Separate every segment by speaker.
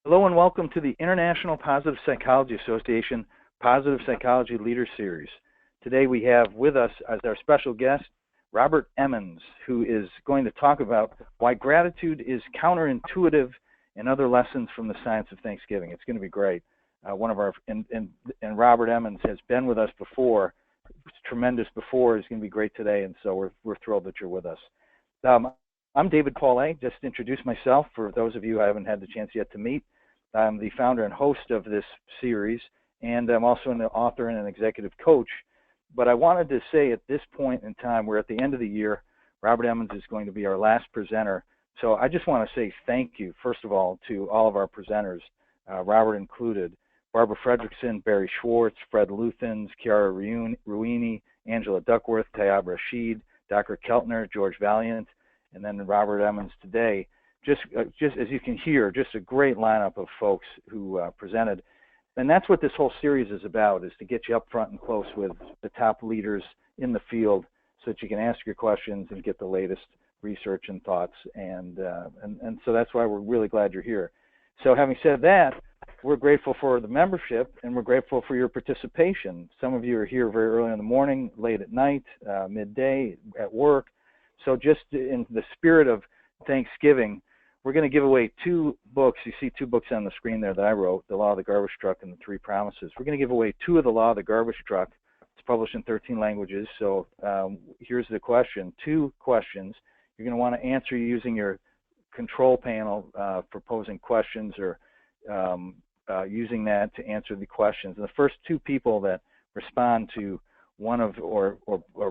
Speaker 1: Hello and welcome to the International Positive Psychology Association Positive Psychology Leader Series. Today we have with us as our special guest Robert Emmons, who is going to talk about why gratitude is counterintuitive and other lessons from the science of Thanksgiving. It's going to be great. And Robert Emmons has been with us before. It's tremendous before. It's going to be great today, and so we're thrilled that you're with us. I'm David Paulet. Just to introduce myself for those of you I haven't had the chance yet to meet. I'm the founder and host of this series, and I'm also an author and an executive coach. But I wanted to say at this point in time, we're at the end of the year. Robert Emmons is going to be our last presenter. So I just want to say thank you, first of all, to all of our presenters, Robert included, Barbara Fredrickson, Barry Schwartz, Fred Luthens, Chiara Ruini, Angela Duckworth, Tayyab Rashid, Dr. Keltner, George Valiant, and then Robert Emmons today. Just as you can hear, just a great lineup of folks who presented. And that's what this whole series is about, is to get you up front and close with the top leaders in the field so that you can ask your questions and get the latest research and thoughts. And so that's why we're really glad you're here. So having said that, we're grateful for the membership and we're grateful for your participation. Some of you are here very early in the morning, late at night, midday, at work. So just in the spirit of Thanksgiving, we're going to give away two books. You see two books on the screen there that I wrote, The Law of the Garbage Truck and The Three Promises. We're going to give away two of The Law of the Garbage Truck. It's published in 13 languages. So here's the question. Two questions. You're going to want to answer using your control panel for posing questions or using that to answer the questions. And the first two people that respond to one of or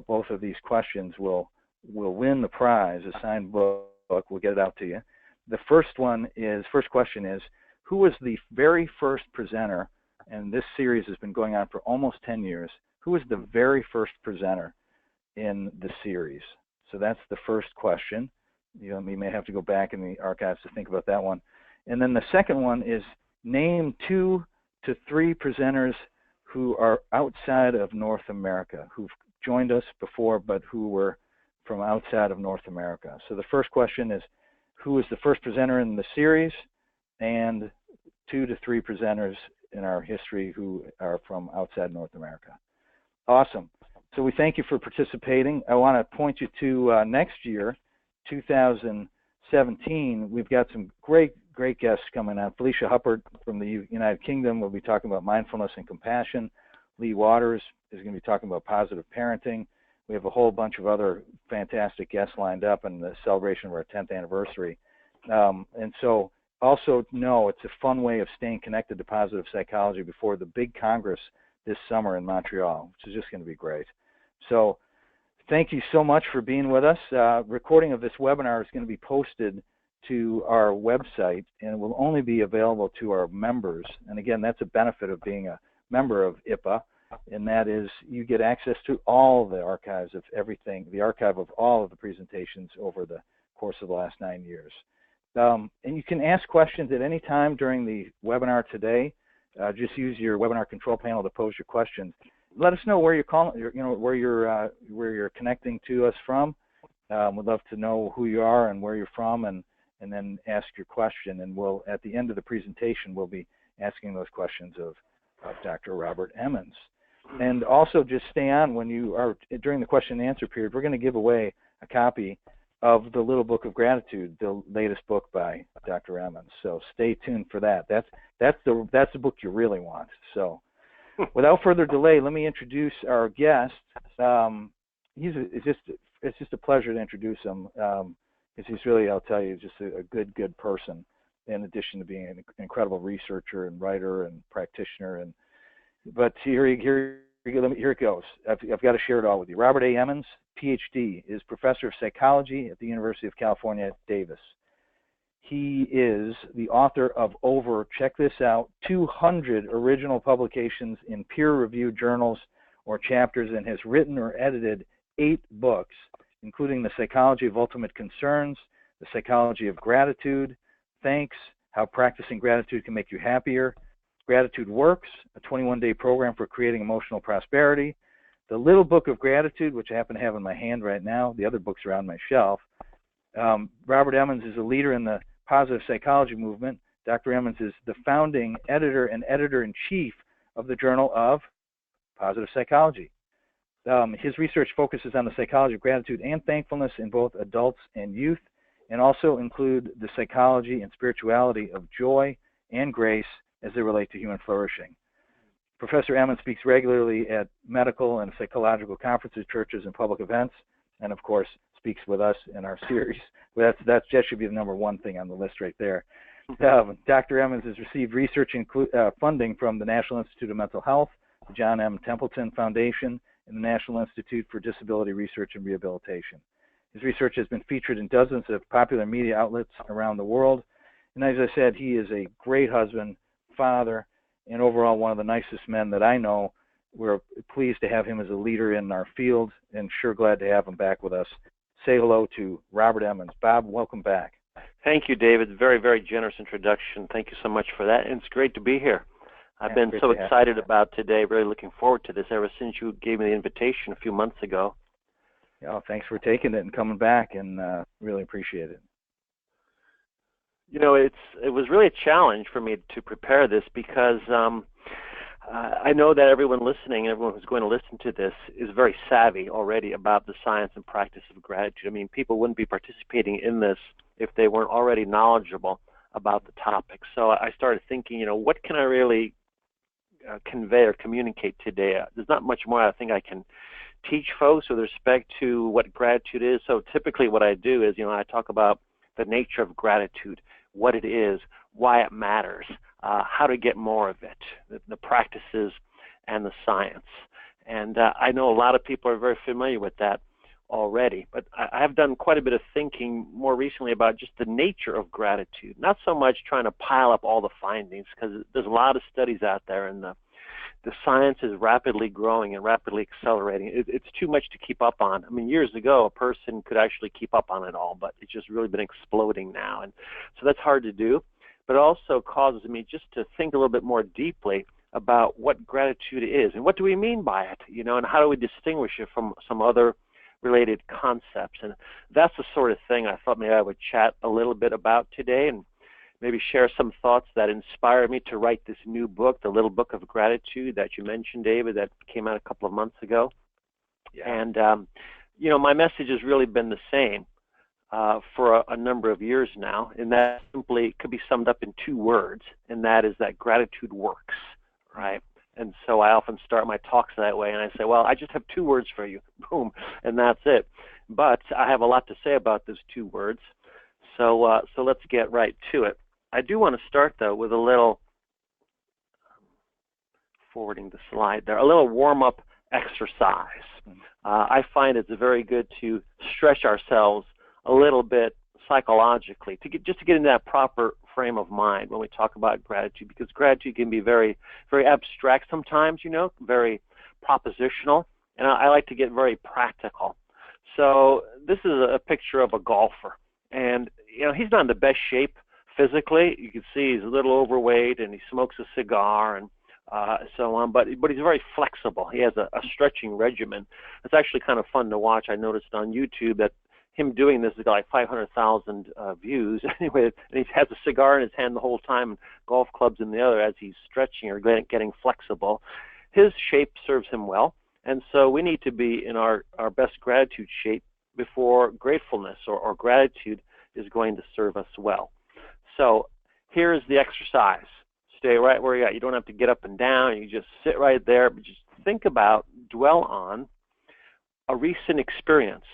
Speaker 1: both of these questions will win the prize, a signed book. We'll get it out to you. The first question is, who was the very first presenter, and this series has been going on for almost 10 years, who was the very first presenter in the series? So that's the first question. You may have to go back in the archives to think about that one. And then the second one is, name 2 to 3 presenters who are outside of North America, who've joined us before but who were from outside of North America. So the first question is, who was the first presenter in the series, and 2 to 3 presenters in our history who are from outside North America. Awesome. So we thank you for participating. I want to point you to next year, 2017. We've got some great guests coming out. Felicia Huppert from the United Kingdom will be talking about mindfulness and compassion. Lee Waters is going to be talking about positive parenting. We have a whole bunch of other fantastic guests lined up in the celebration of our 10th anniversary. And so also know it's a fun way of staying connected to positive psychology before the big Congress this summer in Montreal, which is just going to be great. So thank you so much for being with us. Recording of this webinar is going to be posted to our website, and it will only be available to our members. And again, that's a benefit of being a member of IPA. And that is, you get access to all the archives of everything, the archive of all of the presentations over the course of the last 9 years. And you can ask questions at any time during the webinar today. Just use your webinar control panel to pose your questions. Let us know where you're calling, where you're connecting to us from. We'd love to know who you are and where you're from, and then ask your question. And we'll, at the end of the presentation, we'll be asking those questions of Dr. Robert Emmons. And also just stay on when you are, during the question and answer period, we're going to give away a copy of the Little Book of Gratitude, the latest book by Dr. Emmons. So stay tuned for that. That's the book you really want. So without further delay, let me introduce our guest. It's just a pleasure to introduce him. He's really, I'll tell you, just a good person, in addition to being an incredible researcher and writer and practitioner. But here it goes. I've got to share it all with you. Robert A. Emmons, PhD, is professor of psychology at the University of California at Davis. He is the author of over, check this out, 200 original publications in peer-reviewed journals or chapters, and has written or edited 8 books, including The Psychology of Ultimate Concerns, The Psychology of Gratitude, Thanks, How Practicing Gratitude Can Make You Happier, Gratitude Works, a 21-day program for creating emotional prosperity, The Little Book of Gratitude, which I happen to have in my hand right now. The other books are on my shelf. Robert Emmons is a leader in the positive psychology movement, Dr. Emmons is the founding editor and editor-in-chief of the Journal of Positive Psychology. His research focuses on the psychology of gratitude and thankfulness in both adults and youth, and also include the psychology and spirituality of joy and grace as they relate to human flourishing. Professor Emmons speaks regularly at medical and psychological conferences, churches, and public events, and of course speaks with us in our series. That should be the number one thing on the list right there. Dr. Emmons has received research funding from the National Institute of Mental Health, the John M. Templeton Foundation, and the National Institute for Disability Research and Rehabilitation. His research has been featured in dozens of popular media outlets around the world, and as I said, he is a great husband, father, and overall one of the nicest men that I know. We're pleased to have him as a leader in our field, and sure glad to have him back with us. Say hello to Robert Emmons. Bob, welcome back.
Speaker 2: Thank you, David. Very, very generous introduction. Thank you so much for that, and it's great to be here. I've been so excited about today, really looking forward to this ever since you gave me the invitation a few months ago.
Speaker 1: Yeah, thanks for taking it and coming back, and really appreciate it.
Speaker 2: You know, it was really a challenge for me to prepare this because I know that everyone listening, everyone who's going to listen to this, is very savvy already about the science and practice of gratitude. I mean, people wouldn't be participating in this if they weren't already knowledgeable about the topic. So I started thinking, you know, what can I really convey or communicate today? There's not much more I think I can teach folks with respect to what gratitude is. So typically what I do is, you know, I talk about the nature of gratitude, what it is, why it matters, how to get more of it, the practices and the science. And I know a lot of people are very familiar with that already, but I have done quite a bit of thinking more recently about just the nature of gratitude, not so much trying to pile up all the findings, because there's a lot of studies out there, and the science is rapidly growing and rapidly accelerating. It's too much to keep up on. I mean, years ago, a person could actually keep up on it all, but it's just really been exploding now. And so that's hard to do, but it also causes me just to think a little bit more deeply about what gratitude is and what do we mean by it, you know, and how do we distinguish it from some other related concepts. And that's the sort of thing I thought maybe I would chat a little bit about today, and maybe share some thoughts that inspired me to write this new book, The Little Book of Gratitude, that you mentioned, David, that came out a couple of months ago. Yeah. And, you know, my message has really been the same for a number of years now, and that simply could be summed up in two words, and that is that gratitude works, right? And so I often start my talks that way, and I say, well, I just have two words for you, boom, and that's it. But I have a lot to say about those two words, so let's get right to it. I do want to start, though, with a little, forwarding the slide there, a little warm-up exercise. I find it's very good to stretch ourselves a little bit psychologically, just to get into that proper frame of mind when we talk about gratitude, because gratitude can be very, very abstract sometimes, you know, very propositional, and I like to get very practical. So this is a picture of a golfer, and, you know, he's not in the best shape physically. You can see he's a little overweight, and he smokes a cigar, and so on, but he's very flexible. He has a stretching regimen. It's actually kind of fun to watch. I noticed on YouTube that him doing this has got like 500,000 views. Anyway, and he has a cigar in his hand the whole time, and golf clubs in the other as he's stretching or getting flexible. His shape serves him well, and so we need to be in our best gratitude shape before gratefulness or gratitude is going to serve us well. So here's the exercise. Stay right where you're at. You don't have to get up and down. You just sit right there, but just think about, dwell on a recent experience.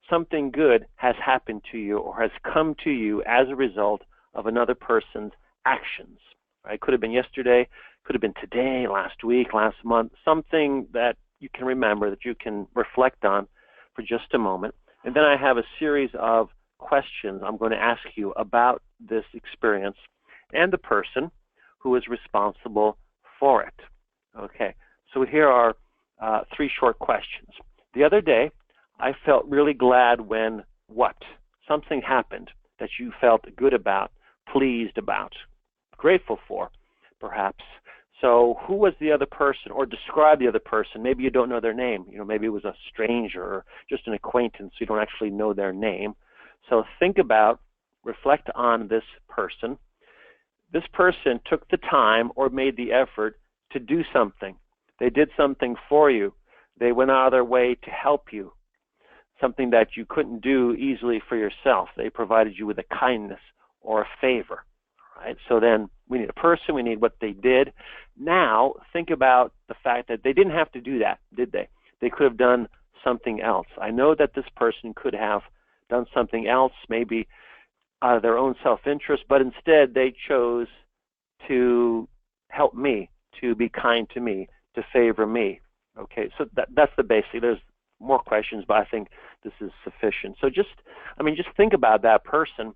Speaker 2: Something good has happened to you or has come to you as a result of another person's actions. Right? Could have been yesterday, could have been today, last week, last month, something that you can remember, that you can reflect on for just a moment. And then I have a series of questions I'm going to ask you about this experience and the person who is responsible for it. Okay, so here are three short questions. The other day, I felt really glad when what? Something happened that you felt good about, pleased about, grateful for, perhaps. So who was the other person, or describe the other person? Maybe you don't know their name. You know, maybe it was a stranger or just an acquaintance. You don't actually know their name. So think about, reflect on this person. this person took the time or made the effort to do something. They did something for you. They went out of their way to help you, something that you couldn't do easily for yourself. They provided you with a kindness or a favor. Right? So then we need a person, we need what they did. Now think about the fact that they didn't have to do that, did they? They could have done something else. I know that this person could have done something else, maybe out of their own self-interest, but instead they chose to help me, to be kind to me, to favor me. Okay, so that's the basic. There's more questions, but I think this is sufficient. So just think about that person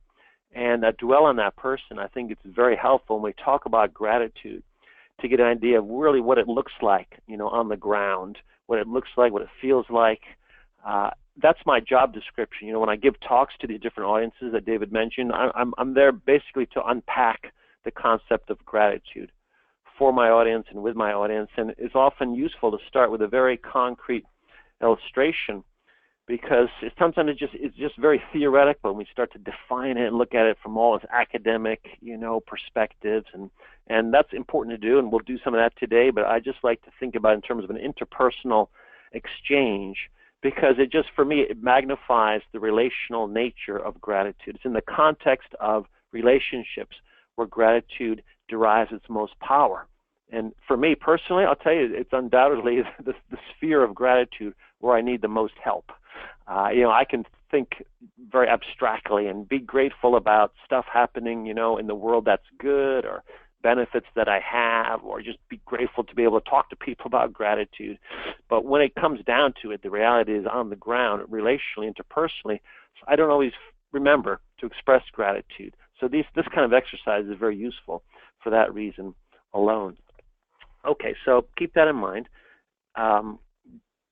Speaker 2: and dwell on that person. I think it's very helpful when we talk about gratitude to get an idea of really what it looks like, on the ground, what it looks like, what it feels like. That's my job description. When I give talks to the different audiences that David mentioned, I'm there basically to unpack the concept of gratitude for my audience and with my audience. And it's often useful to start with a very concrete illustration, because sometimes it's just very theoretical when we start to define it and look at it from all its academic, perspectives, and that's important to do, and we'll do some of that today. But I just like to think about it in terms of an interpersonal exchange, because for me, it magnifies the relational nature of gratitude. It's in the context of relationships where gratitude derives its most power. And for me personally, I'll tell you, it's undoubtedly the sphere of gratitude where I need the most help. I can think very abstractly and be grateful about stuff happening, in the world that's good, or benefits that I have, or just be grateful to be able to talk to people about gratitude. But when it comes down to it, the reality is on the ground, relationally, interpersonally, I don't always remember to express gratitude. So this kind of exercise is very useful for that reason alone. Okay, so keep that in mind.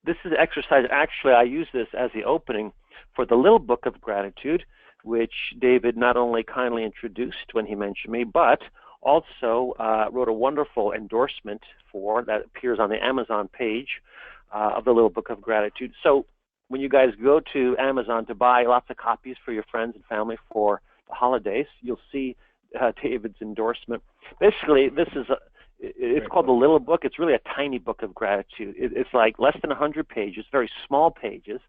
Speaker 2: This is an exercise. Actually, I use this as the opening for the little book of gratitude, which David not only kindly introduced when he mentioned me, but also wrote a wonderful endorsement for that appears on the Amazon page of the little book of gratitude. So when you guys go to Amazon to buy lots of copies for your friends and family for the holidays, you'll see David's endorsement. Basically, it's called the Little Book. It's really a tiny book of gratitude. It's like less than 100 pages, very small pages.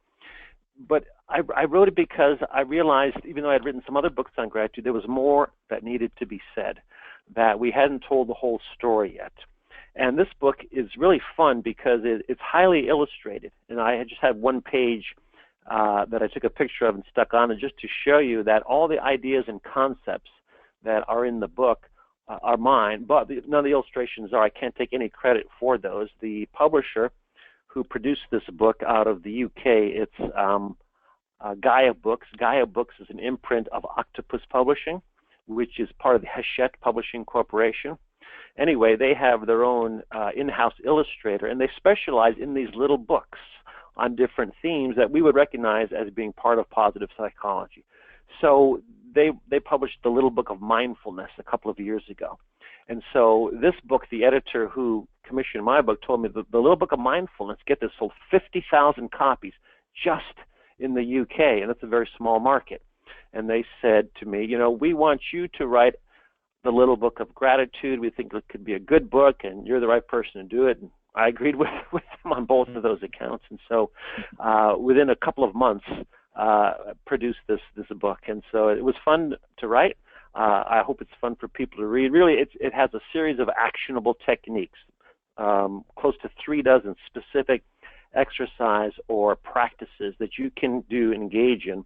Speaker 2: But I wrote it because I realized, even though I had written some other books on gratitude, there was more that needed to be said, that we hadn't told the whole story yet. And this book is really fun because it's highly illustrated. And I just had one page that I took a picture of and stuck on it just to show you that all the ideas and concepts that are in the book are mine, but none of the illustrations are. I can't take any credit for those. The publisher who produced this book out of the UK, it's Gaia Books. Gaia Books is an imprint of Octopus Publishing, which is part of the Hachette Publishing Corporation. Anyway, they have their own in-house illustrator, and they specialize in these little books on different themes that we would recognize as being part of positive psychology. So they published the Little Book of Mindfulness a couple of years ago. And so this book, the editor who commissioned my book told me that the Little Book of Mindfulness, get this, sold 50,000 copies just in the UK, and that's a very small market. And they said to me, we want you to write the Little Book of Gratitude. We think it could be a good book, and you're the right person to do it. And I agreed with them on both of those accounts. And so within a couple of months, produced this book. And so it was fun to write. I hope it's fun for people to read. Really, it has a series of actionable techniques, close to 36 specific exercise or practices that you can do, engage in,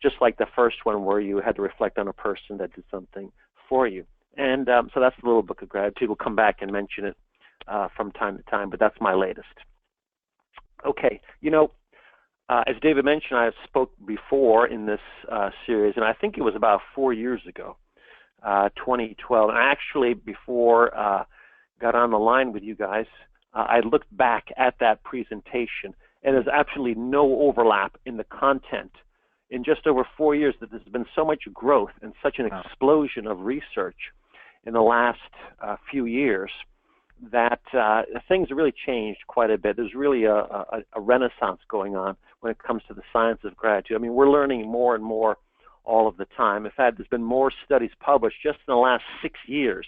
Speaker 2: just like the first one where you had to reflect on a person that did something for you. And so that's the Little Book of Gratitude. We'll come back and mention it from time to time, but that's my latest. Okay, as David mentioned, I spoke before in this series, and I think it was about 4 years ago, 2012. And actually, before got on the line with you guys, I looked back at that presentation, and there's absolutely no overlap in the content. In just over 4 years, that there's been so much growth and such an explosion of research in the last few years that things have really changed quite a bit. There's really a renaissance going on when it comes to the science of gratitude. I mean, we're learning more and more all of the time. In fact, there's been more studies published just in the last 6 years.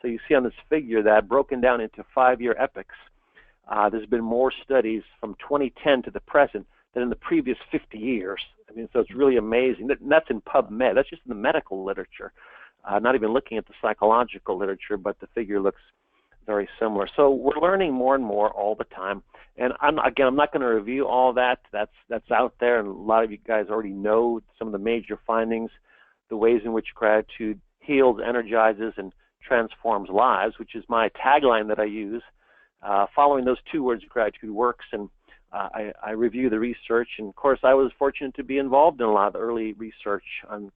Speaker 2: So you see on this figure that broken down into 5-year epochs, there's been more studies from 2010 to the present than in the previous 50 years. I mean, so it's really amazing. And that's in PubMed. That's just in the medical literature, not even looking at the psychological literature, but the figure looks very similar. So we're learning more and more all the time. And I'm not going to review all that. That's out there, and a lot of you guys already know some of the major findings, the ways in which gratitude heals, energizes, and transforms lives, which is my tagline that I use. Following those 2 words, gratitude works, and I review the research. And of course, I was fortunate to be involved in a lot of the early research on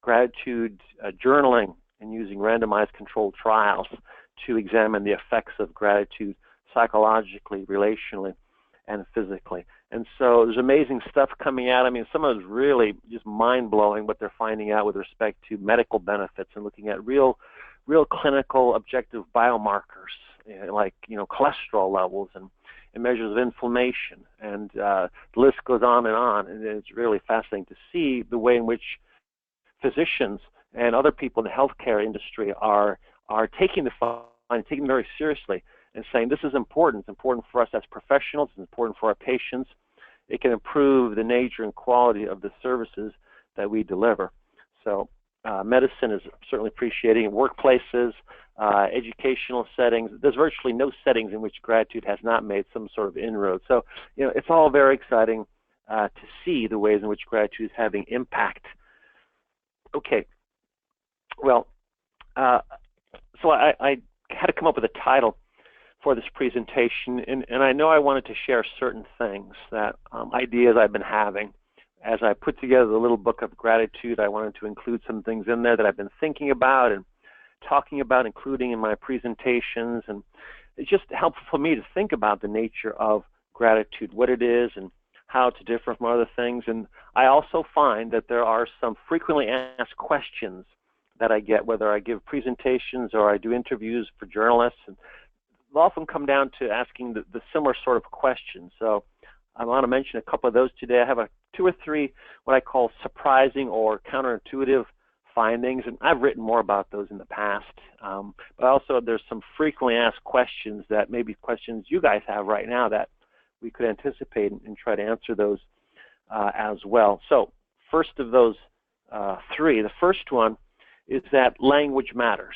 Speaker 2: gratitude journaling and using randomized controlled trials to examine the effects of gratitude psychologically, relationally, and physically. And so there's amazing stuff coming out. I mean, some of it is really just mind-blowing what they're finding out with respect to medical benefits and looking at real clinical objective biomarkers, like cholesterol levels and measures of inflammation, and the list goes on, and it's really fascinating to see the way in which physicians and other people in the healthcare industry are taking the findings, taking them very seriously, and saying this is important. It's important for us as professionals. It's important for our patients. It can improve the nature and quality of the services that we deliver. So medicine is certainly appreciating workplaces, educational settings. There's virtually no settings in which gratitude has not made some sort of inroad. So, it's all very exciting to see the ways in which gratitude is having impact. Okay. Well, so I had to come up with a title for this presentation, and I know I wanted to share certain things, that ideas I've been having. As I put together the little book of gratitude, I wanted to include some things in there that I've been thinking about and talking about, including in my presentations. And it's just helpful for me to think about the nature of gratitude, what it is, and how to differ from other things. And I also find that there are some frequently asked questions that I get, whether I give presentations or I do interviews for journalists, and they'll often come down to asking the similar sort of questions. So I want to mention a couple of those today. I have 2 or 3 what I call surprising or counterintuitive findings, and I've written more about those in the past. But also there's some frequently asked questions that may be questions you guys have right now that we could anticipate and try to answer those as well. So first of those 3, the first one is that language matters.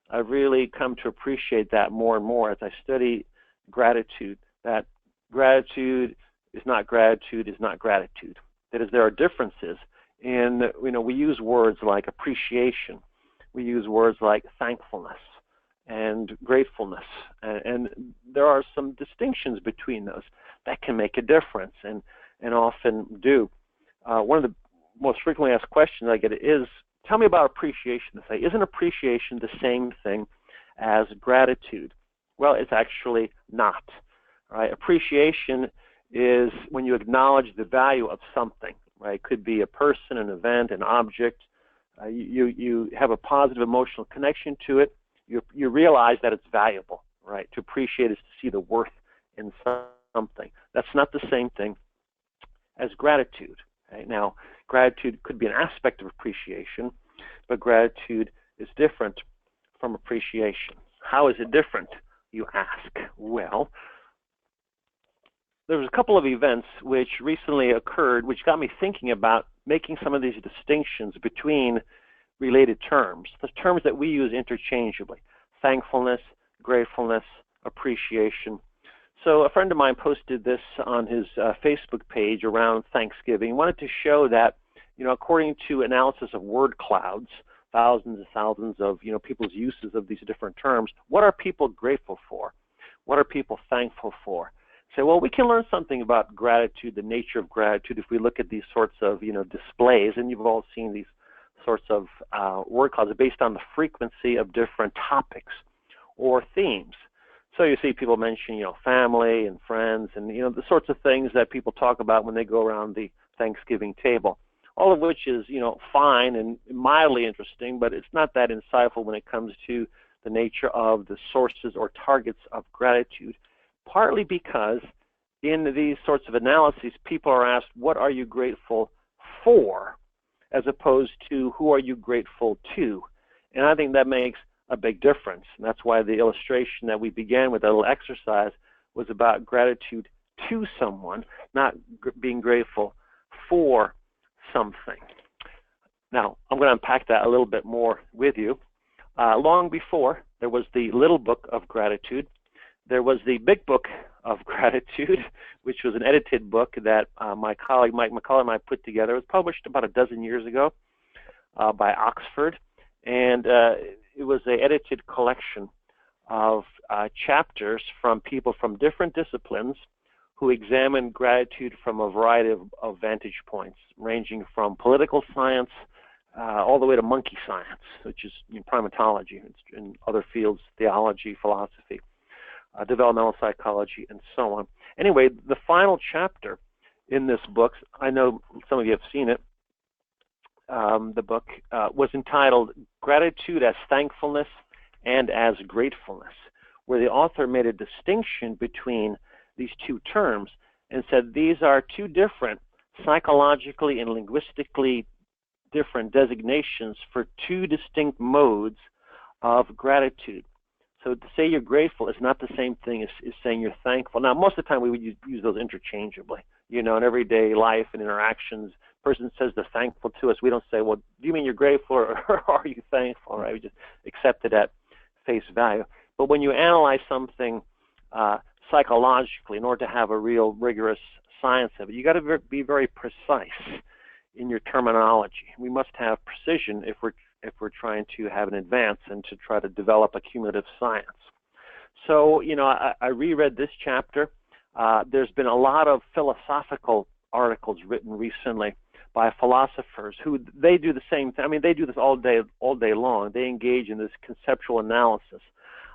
Speaker 2: I've really come to appreciate that more and more as I study gratitude, that gratitude is not gratitude is not gratitude. That is, there are differences in, we use words like appreciation. We use words like thankfulness and gratefulness. And there are some distinctions between those that can make a difference and often do. One of the most frequently asked questions I get is, tell me about appreciation. They say, isn't appreciation the same thing as gratitude? Well, it's actually not. Right? Appreciation is when you acknowledge the value of something. Right? It could be a person, an event, an object. You have a positive emotional connection to it. You realize that it's valuable. Right? To appreciate is to see the worth in something. That's not the same thing as gratitude. Right? Now, gratitude could be an aspect of appreciation, but gratitude is different from appreciation. How is it different, you ask? Well, there was a couple of events which recently occurred which got me thinking about making some of these distinctions between related terms, the terms that we use interchangeably: thankfulness, gratefulness, appreciation. So a friend of mine posted this on his Facebook page around Thanksgiving. He wanted to show that, according to analysis of word clouds, thousands and thousands of, people's uses of these different terms, what are people grateful for? What are people thankful for? Say, well, we can learn something about gratitude, the nature of gratitude, if we look at these sorts of, displays. And you've all seen these sorts of word clouds based on the frequency of different topics or themes. So you see people mention, family and friends and, the sorts of things that people talk about when they go around the Thanksgiving table, all of which is, fine and mildly interesting, but it's not that insightful when it comes to the nature of the sources or targets of gratitude, partly because in these sorts of analyses, people are asked, what are you grateful for? as opposed to who are you grateful to. And I think that makes a big difference. And that's why the illustration that we began with, that little exercise, was about gratitude to someone, not being grateful for something. Now, I'm going to unpack that a little bit more with you. Long before there was the little book of gratitude, there was the big book of gratitude, which was an edited book that my colleague Mike McCullough and I put together. It was published about a dozen years ago by Oxford, and it was an edited collection of chapters from people from different disciplines who examined gratitude from a variety of vantage points, ranging from political science all the way to monkey science, which is primatology, in other fields, theology, philosophy, developmental psychology, and so on. Anyway, the final chapter in this book, I know some of you have seen it, the book was entitled Gratitude as Thankfulness and as Gratefulness, where the author made a distinction between these two terms and said these are two different, psychologically and linguistically different designations for two distinct modes of gratitude. So to say you're grateful is not the same thing as saying you're thankful. Now, most of the time we would use those interchangeably. In everyday life and interactions, a person says they're thankful to us. We don't say, well, do you mean you're grateful or are you thankful, right? We just accept it at face value. But when you analyze something psychologically, in order to have a real rigorous science of it, you got to be very precise in your terminology. We must have precision if we're trying to have an advance and to try to develop a cumulative science. So, I reread this chapter. There's been a lot of philosophical articles written recently by philosophers who they do the same thing. I mean, they do this all day long. They engage in this conceptual analysis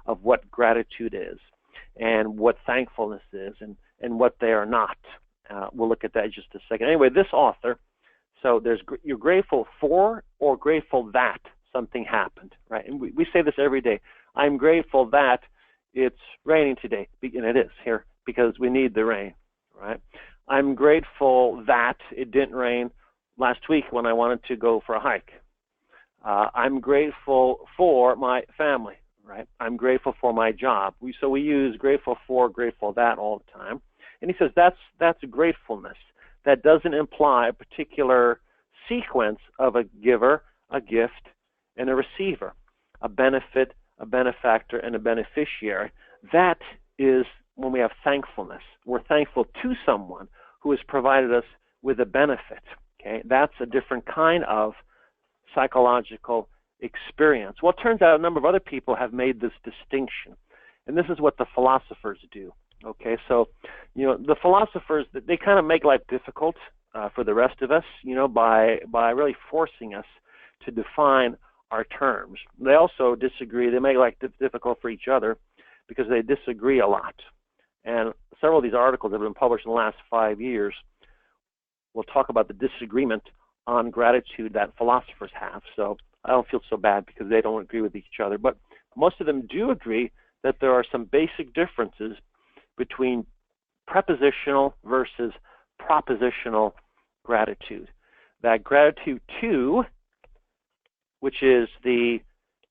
Speaker 2: of what gratitude is and what thankfulness is and what they are not. We'll look at that in just a second. Anyway, this author, so you're grateful for or grateful that something happened, right? And we say this every day. I'm grateful that it's raining today, and it is here because we need the rain, right? I'm grateful that it didn't rain last week when I wanted to go for a hike. I'm grateful for my family, right? I'm grateful for my job. So we use grateful for, grateful that all the time. And he says that's gratefulness. That doesn't imply a particular sequence of a giver, a gift, and a receiver, a benefit, a benefactor, and a beneficiary. That is when we have thankfulness. We're thankful to someone who has provided us with a benefit. Okay, that's a different kind of psychological experience. Well, it turns out a number of other people have made this distinction, and this is what the philosophers do. Okay, so the philosophers, they kind of make life difficult for the rest of us, by really forcing us to define our terms. They also disagree. They make life difficult for each other because they disagree a lot. And several of these articles that have been published in the last 5 years will talk about the disagreement on gratitude that philosophers have. So I don't feel so bad because they don't agree with each other. But most of them do agree that there are some basic differences between prepositional versus propositional gratitude. That gratitude to, which is the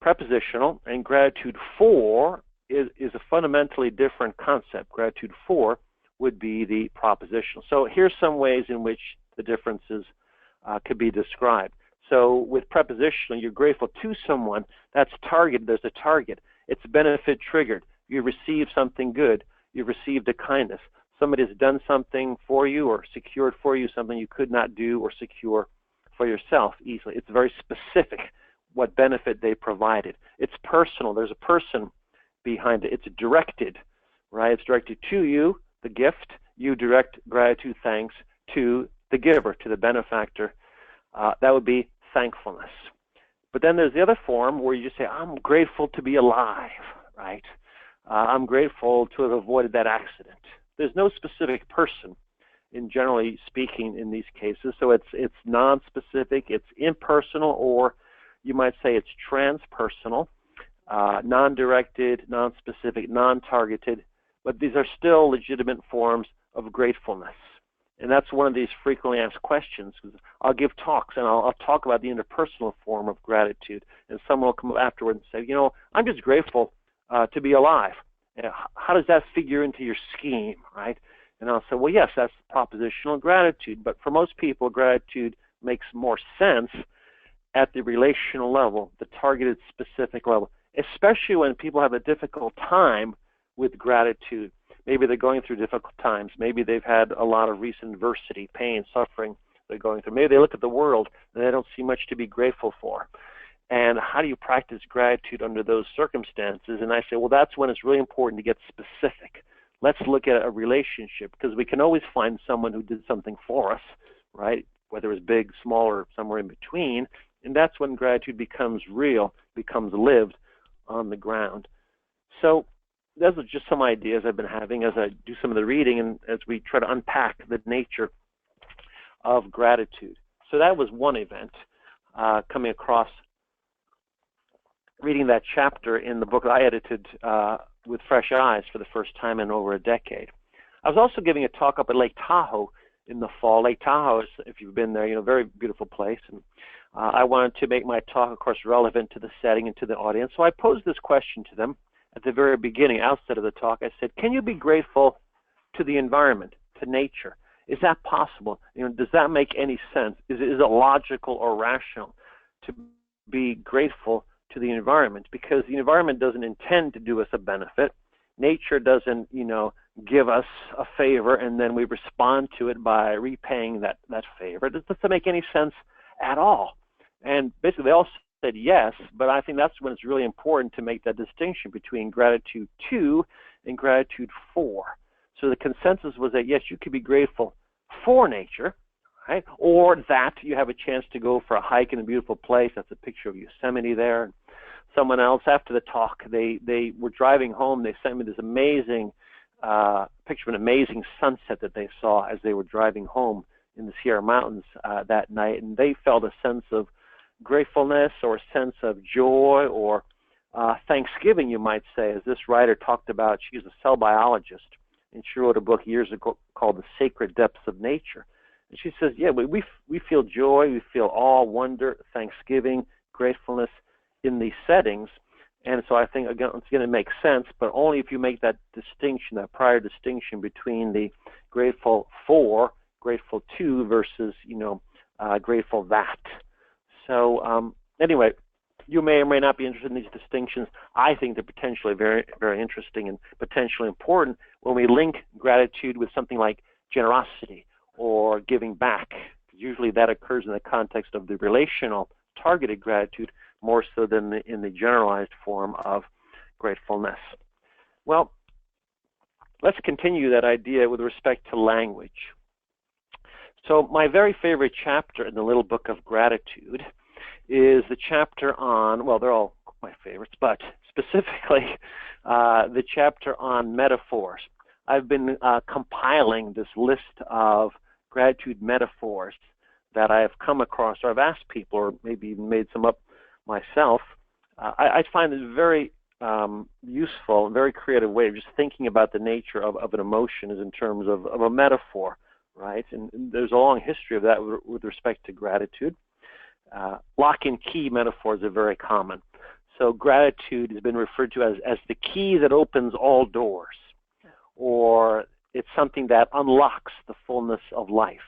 Speaker 2: prepositional, and gratitude for is a fundamentally different concept. Gratitude for would be the propositional. So here's some ways in which the differences could be described. So with prepositional, you're grateful to someone. That's targeted. There's a target. It's benefit triggered. You receive something good. You received a kindness. Somebody has done something for you or secured for you something you could not do or secure for yourself easily. It's very specific what benefit they provided. It's personal. There's a person behind it. It's directed, right? It's directed to you, the gift. You direct gratitude, thanks to the giver, to the benefactor. That would be thankfulness. But then there's the other form where you just say, I'm grateful to be alive, right? I'm grateful to have avoided that accident. There's no specific person, in generally speaking, in these cases. So it's non-specific, it's impersonal, or you might say it's transpersonal, non-directed, non-specific, non-targeted. But these are still legitimate forms of gratefulness. And that's one of these frequently asked questions. I'll give talks, and I'll talk about the interpersonal form of gratitude. And someone will come up afterward and say, I'm just grateful to be alive. How does that figure into your scheme, right? And I'll say, well, yes, that's propositional gratitude. But for most people, gratitude makes more sense at the relational level, the targeted specific level, especially when people have a difficult time with gratitude. Maybe they're going through difficult times. Maybe they've had a lot of recent adversity, pain, suffering they're going through. Maybe they look at the world and they don't see much to be grateful for. And how do you practice gratitude under those circumstances? And I say, well, that's when it's really important to get specific. Let's look at a relationship, because we can always find someone who did something for us, right? Whether it's big, small, or somewhere in between. And that's when gratitude becomes real, becomes lived on the ground. So those are just some ideas I've been having as I do some of the reading and as we try to unpack the nature of gratitude. So that was one event, coming across, reading that chapter in the book that I edited with fresh eyes for the first time in over a decade. I was also giving a talk up at Lake Tahoe in the fall. Lake Tahoe is, if you've been there, very beautiful place. And I wanted to make my talk, of course, relevant to the setting and to the audience. So I posed this question to them at the very beginning, outset of the talk. I said, can you be grateful to the environment, to nature? Is that possible? Does that make any sense? Is it logical or rational to be grateful to the environment? Because the environment doesn't intend to do us a benefit. Nature doesn't, give us a favor and then we respond to it by repaying that favor. Does that make any sense at all? And basically they all said yes, but I think that's when it's really important to make that distinction between gratitude to and gratitude for. So the consensus was that yes, you could be grateful for nature, right? Or that you have a chance to go for a hike in a beautiful place. That's a picture of Yosemite there. Someone else after the talk, they were driving home. They sent me this amazing picture of an amazing sunset that they saw as they were driving home in the Sierra Mountains that night, and they felt a sense of gratefulness or a sense of joy or thanksgiving, you might say, as this writer talked about. She's a cell biologist, and she wrote a book years ago called The Sacred Depths of Nature. And she says, yeah, we feel joy, we feel awe, wonder, thanksgiving, gratefulness in these settings. And so I think, again, it's going to make sense, but only if you make that distinction, that prior distinction between the grateful for, grateful to versus, grateful that. So anyway, you may or may not be interested in these distinctions. I think they're potentially very, very interesting and potentially important when we link gratitude with something like generosity or giving back. Usually that occurs in the context of the relational, targeted gratitude more so than in the generalized form of gratefulness. Well, let's continue that idea with respect to language. So my very favorite chapter in the little book of gratitude is the chapter on, well, they're all my favorites, but specifically the chapter on metaphors. I've been compiling this list of gratitude metaphors that I have come across, or I've asked people, or maybe even made some up myself. I find it very useful and very creative way of just thinking about the nature of an emotion is in terms of a metaphor, right? And there's a long history of that with respect to gratitude. Lock and key metaphors are very common. So gratitude has been referred to as the key that opens all doors, or it's something that unlocks the fullness of life,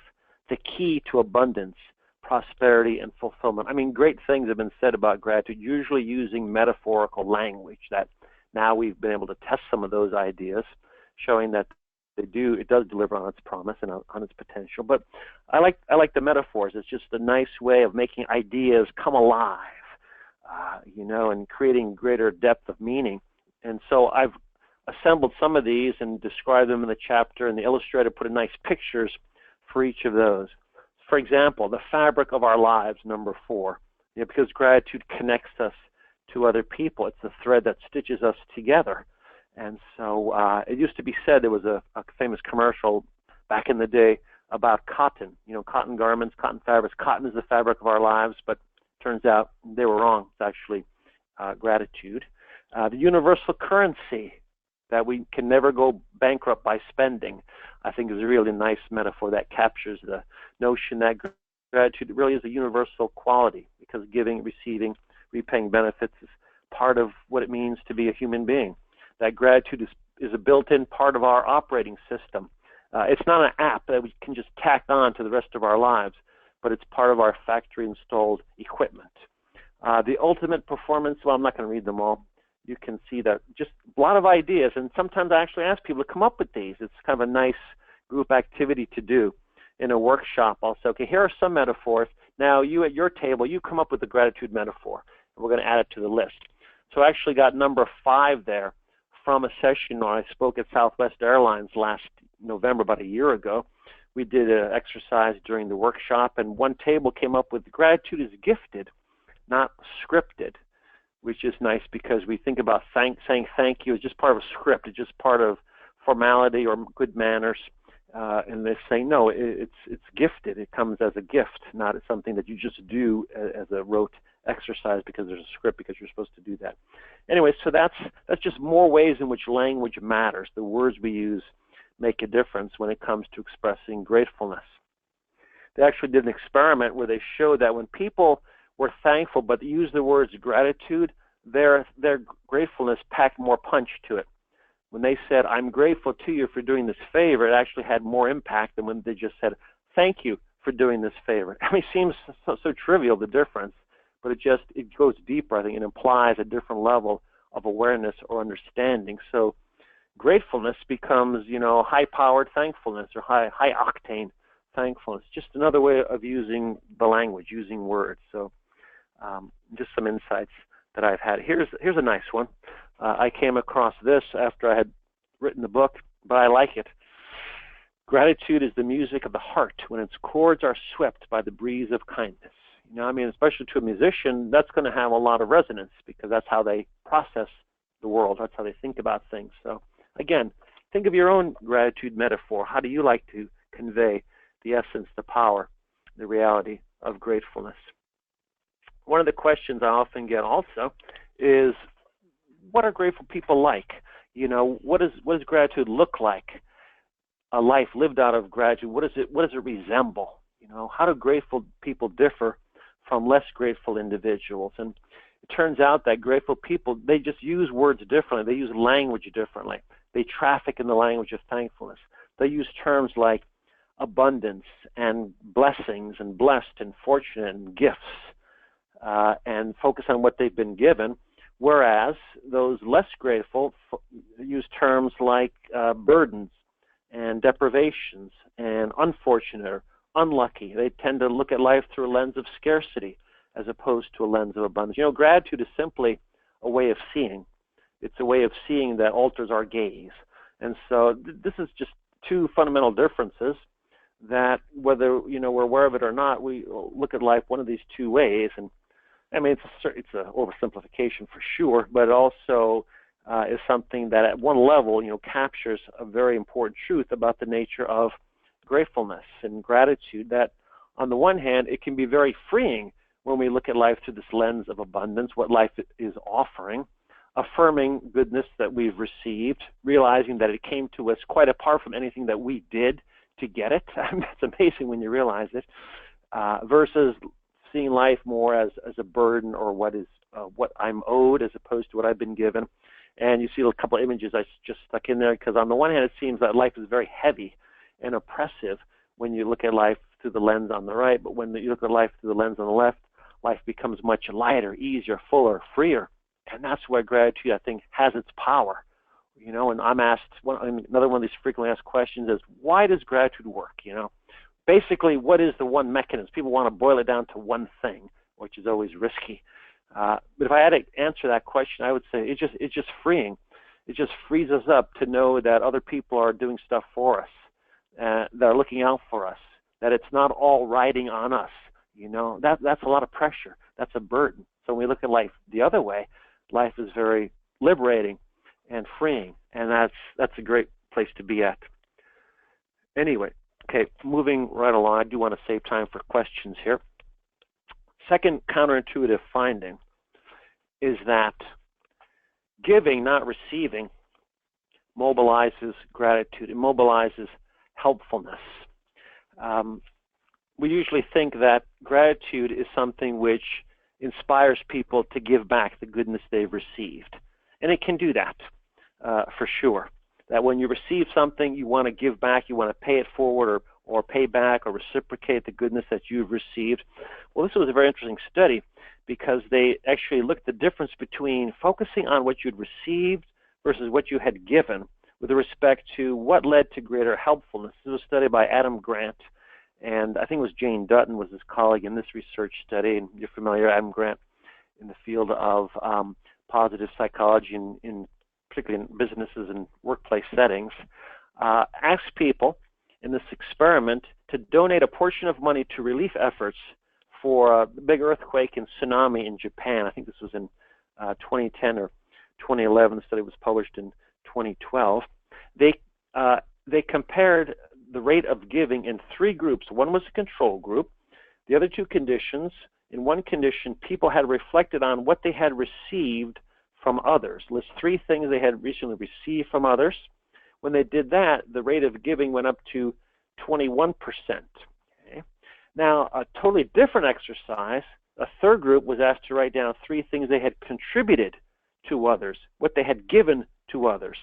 Speaker 2: the key to abundance, prosperity, and fulfillment. I mean, great things have been said about gratitude, usually using metaphorical language. That now we've been able to test some of those ideas, showing that it does deliver on its promise and on its potential. But I like the metaphors. It's just a nice way of making ideas come alive, and creating greater depth of meaning. And so I've assembled some of these and described them in the chapter, and the illustrator put in nice pictures for each of those. For example, the fabric of our lives, number 4, because gratitude connects us to other people. It's the thread that stitches us together. And so it used to be said, there was a famous commercial back in the day about cotton, cotton garments, cotton fabrics. Cotton is the fabric of our lives, but it turns out they were wrong. It's actually gratitude. The universal currency that we can never go bankrupt by spending, I think is a really nice metaphor that captures the notion that gratitude really is a universal quality, because giving, receiving, repaying benefits is part of what it means to be a human being. That gratitude is a built-in part of our operating system. It's not an app that we can just tack on to the rest of our lives, but it's part of our factory-installed equipment. The ultimate performance, well, I'm not going to read them all. You can see that just a lot of ideas, and sometimes I actually ask people to come up with these. It's kind of a nice group activity to do in a workshop. I'll say, okay, here are some metaphors. Now you at your table, you come up with a gratitude metaphor, and we're going to add it to the list. So I actually got number 5 there from a session where I spoke at Southwest Airlines last November, about a year ago. We did an exercise during the workshop, and one table came up with gratitude is gifted, not scripted, which is nice because we think about saying thank you as just part of a script. It's just part of formality or good manners. And they say, no, it's gifted. It comes as a gift, not as something that you just do as a rote exercise because there's a script, because you're supposed to do that. Anyway, so that's just more ways in which language matters. The words we use make a difference when it comes to expressing gratefulness. They actually did an experiment where they showed that when people were thankful but used the words gratitude, their gratefulness packed more punch to it. When they said, I'm grateful to you for doing this favor, it actually had more impact than when they just said, thank you for doing this favor. I mean, it seems so trivial, the difference, but it goes deeper. I think it implies a different level of awareness or understanding. So gratefulness becomes, high-powered thankfulness or high-octane thankfulness. Just another way of using the language, using words. So just some insights that I've had. Here's a nice one. I came across this after I had written the book, but I like it. Gratitude is the music of the heart when its chords are swept by the breeze of kindness. Especially to a musician, that's going to have a lot of resonance because that's how they process the world. That's how they think about things. So again, think of your own gratitude metaphor. How do you like to convey the essence, the power, the reality of gratefulness? One of the questions I often get also is, what are grateful people like? What does gratitude look like? A life lived out of gratitude, what does it resemble? How do grateful people differ from less grateful individuals? And it turns out that grateful people, they just use words differently. They use language differently. They traffic in the language of thankfulness. They use terms like abundance and blessings and blessed and fortunate and gifts, and focus on what they've been given, whereas those less grateful use terms like burdens and deprivations and unfortunate or unlucky. They tend to look at life through a lens of scarcity as opposed to a lens of abundance. Gratitude is simply a way of seeing. It's a way of seeing that alters our gaze. And so this is just two fundamental differences that, whether we're aware of it or not, we look at life one of these two ways. And it's an oversimplification for sure, but it also is something that at one level, captures a very important truth about the nature of gratefulness and gratitude, that on the one hand, it can be very freeing when we look at life through this lens of abundance, what life is offering, affirming goodness that we've received, realizing that it came to us quite apart from anything that we did to get it. That's amazing when you realize it, versus seeing life more as a burden, or what I'm owed as opposed to what I've been given. And you see a couple of images I just stuck in there because on the one hand, it seems that life is very heavy and oppressive when you look at life through the lens on the right, but when you look at life through the lens on the left, life becomes much lighter, easier, fuller, freer. And that's where gratitude, I think, has its power. And I'm asked, another one of these frequently asked questions is, why does gratitude work? Basically, what is the one mechanism? People want to boil it down to one thing, which is always risky. But if I had to answer that question, I would say it's just freeing. It just frees us up to know that other people are doing stuff for us, that are looking out for us, that it's not all riding on us. That's a lot of pressure. That's a burden. So when we look at life the other way, life is very liberating and freeing, and that's a great place to be at. Anyway, okay, moving right along, I do want to save time for questions here. Second counterintuitive finding is that giving, not receiving, mobilizes gratitude. It mobilizes helpfulness. We usually think that gratitude is something which inspires people to give back the goodness they've received. And it can do that, for sure. That when you receive something, you want to give back, you want to pay it forward or pay back or reciprocate the goodness that you've received. Well, this was a very interesting study because they actually looked at the difference between focusing on what you'd received versus what you had given with respect to what led to greater helpfulness. This was a study by Adam Grant, and I think it was Jane Dutton was his colleague in this research study, and you're familiar, Adam Grant, in the field of positive psychology, particularly in businesses and workplace settings, asked people in this experiment to donate a portion of money to relief efforts for a big earthquake and tsunami in Japan. I think this was in 2010 or 2011. The study was published in 2012. They compared the rate of giving in three groups. One was a control group. The other two conditions, in one condition, people had reflected on what they had received from others. List three things they had recently received from others. When they did that, the rate of giving went up to 21%. Okay? Now, a totally different exercise, a third group was asked to write down three things they had contributed to others, what they had given to others.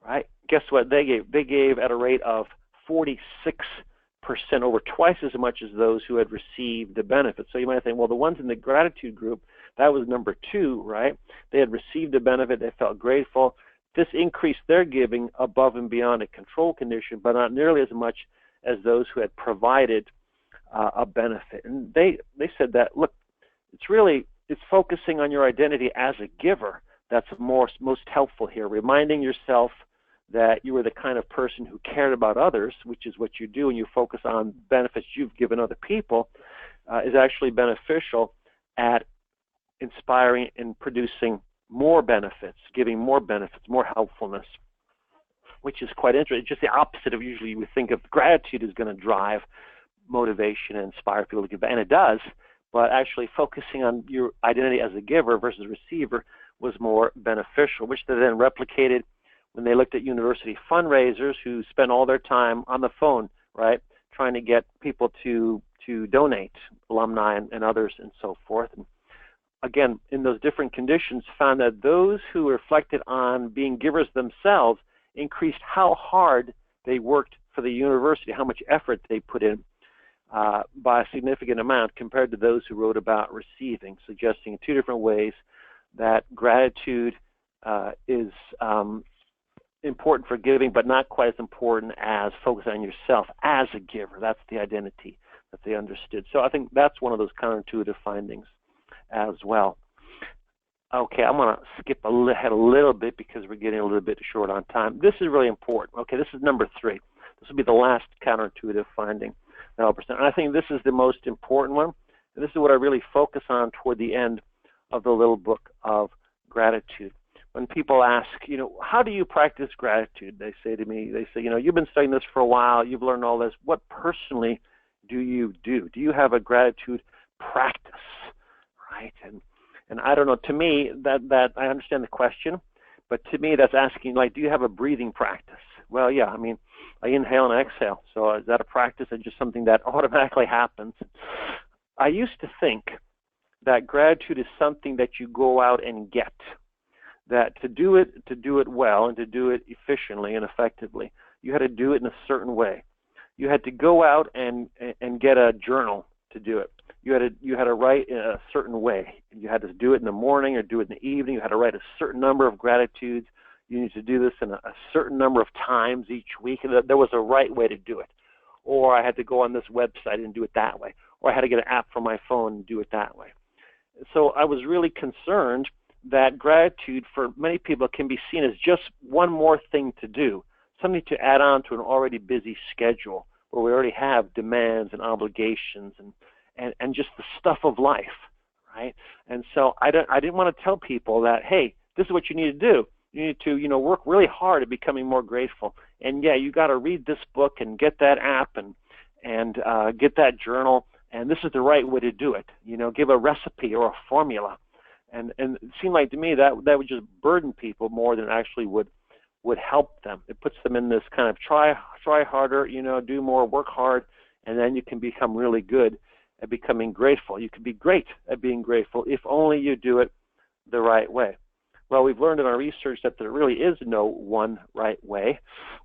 Speaker 2: Right? Guess what they gave? They gave at a rate of 46%, over twice as much as those who had received the benefit. So you might think, well, the ones in the gratitude group, that was number two, right? They had received a benefit, they felt grateful. This increased their giving above and beyond a control condition, but not nearly as much as those who had provided a benefit. And they said that, look, it's focusing on your identity as a giver that's most helpful here, reminding yourself that you are the kind of person who cared about others, which is what you do, and you focus on benefits you've given other people, is actually beneficial at inspiring and producing more benefits, giving more benefits, more helpfulness, which is quite interesting. It's just the opposite of usually you would think of gratitude is going to drive motivation and inspire people to give back, and it does, but actually focusing on your identity as a giver versus receiver was more beneficial, which they then replicated when they looked at university fundraisers who spent all their time on the phone, right, trying to get people to donate, alumni and others and so forth. And again, in those different conditions, found that those who reflected on being givers themselves increased how hard they worked for the university, how much effort they put in by a significant amount compared to those who wrote about receiving, suggesting in two different ways that gratitude is important for giving, but not quite as important as focusing on yourself as a giver. That's the identity that they understood. So I think that's one of those counterintuitive findings as well. Okay, I'm going to skip ahead a little bit because we're getting a little bit short on time. This is really important. Okay, this is number 3. This will be the last counterintuitive finding that I'll present. And I think this is the most important one. And this is what I really focus on toward the end of the little book of gratitude. When people ask, how do you practice gratitude? They say to me, you've been studying this for a while, you've learned all this. What personally do you do? Do you have a gratitude practice? Right? And I don't know, to me, that I understand the question, but to me that's asking, do you have a breathing practice? Well, yeah, I inhale and exhale. So is that a practice or just something that automatically happens? I used to think that gratitude is something that you go out and get. That to do it well and to do it efficiently and effectively, you had to do it in a certain way. You had to go out and get a journal to do it. You had to write in a certain way. You had to do it in the morning or do it in the evening. You had to write a certain number of gratitudes. You need to do this in a certain number of times each week. And there was a right way to do it. Or I had to go on this website and do it that way. Or I had to get an app for my phone and do it that way. So I was really concerned that gratitude for many people can be seen as just one more thing to do, something to add on to an already busy schedule where we already have demands and obligations and just the stuff of life, right? And so I didn't want to tell people that, hey, this is what you need to do. You need to, work really hard at becoming more grateful. And yeah, you got to read this book and get that app and get that journal. And this is the right way to do it. Give a recipe or a formula. And it seemed like to me that would just burden people more than it actually would would help them. It puts them in this kind of try harder, do more, work hard, and then you can become really good at becoming grateful. You can be great at being grateful if only you do it the right way. Well, we've learned in our research that there really is no one right way.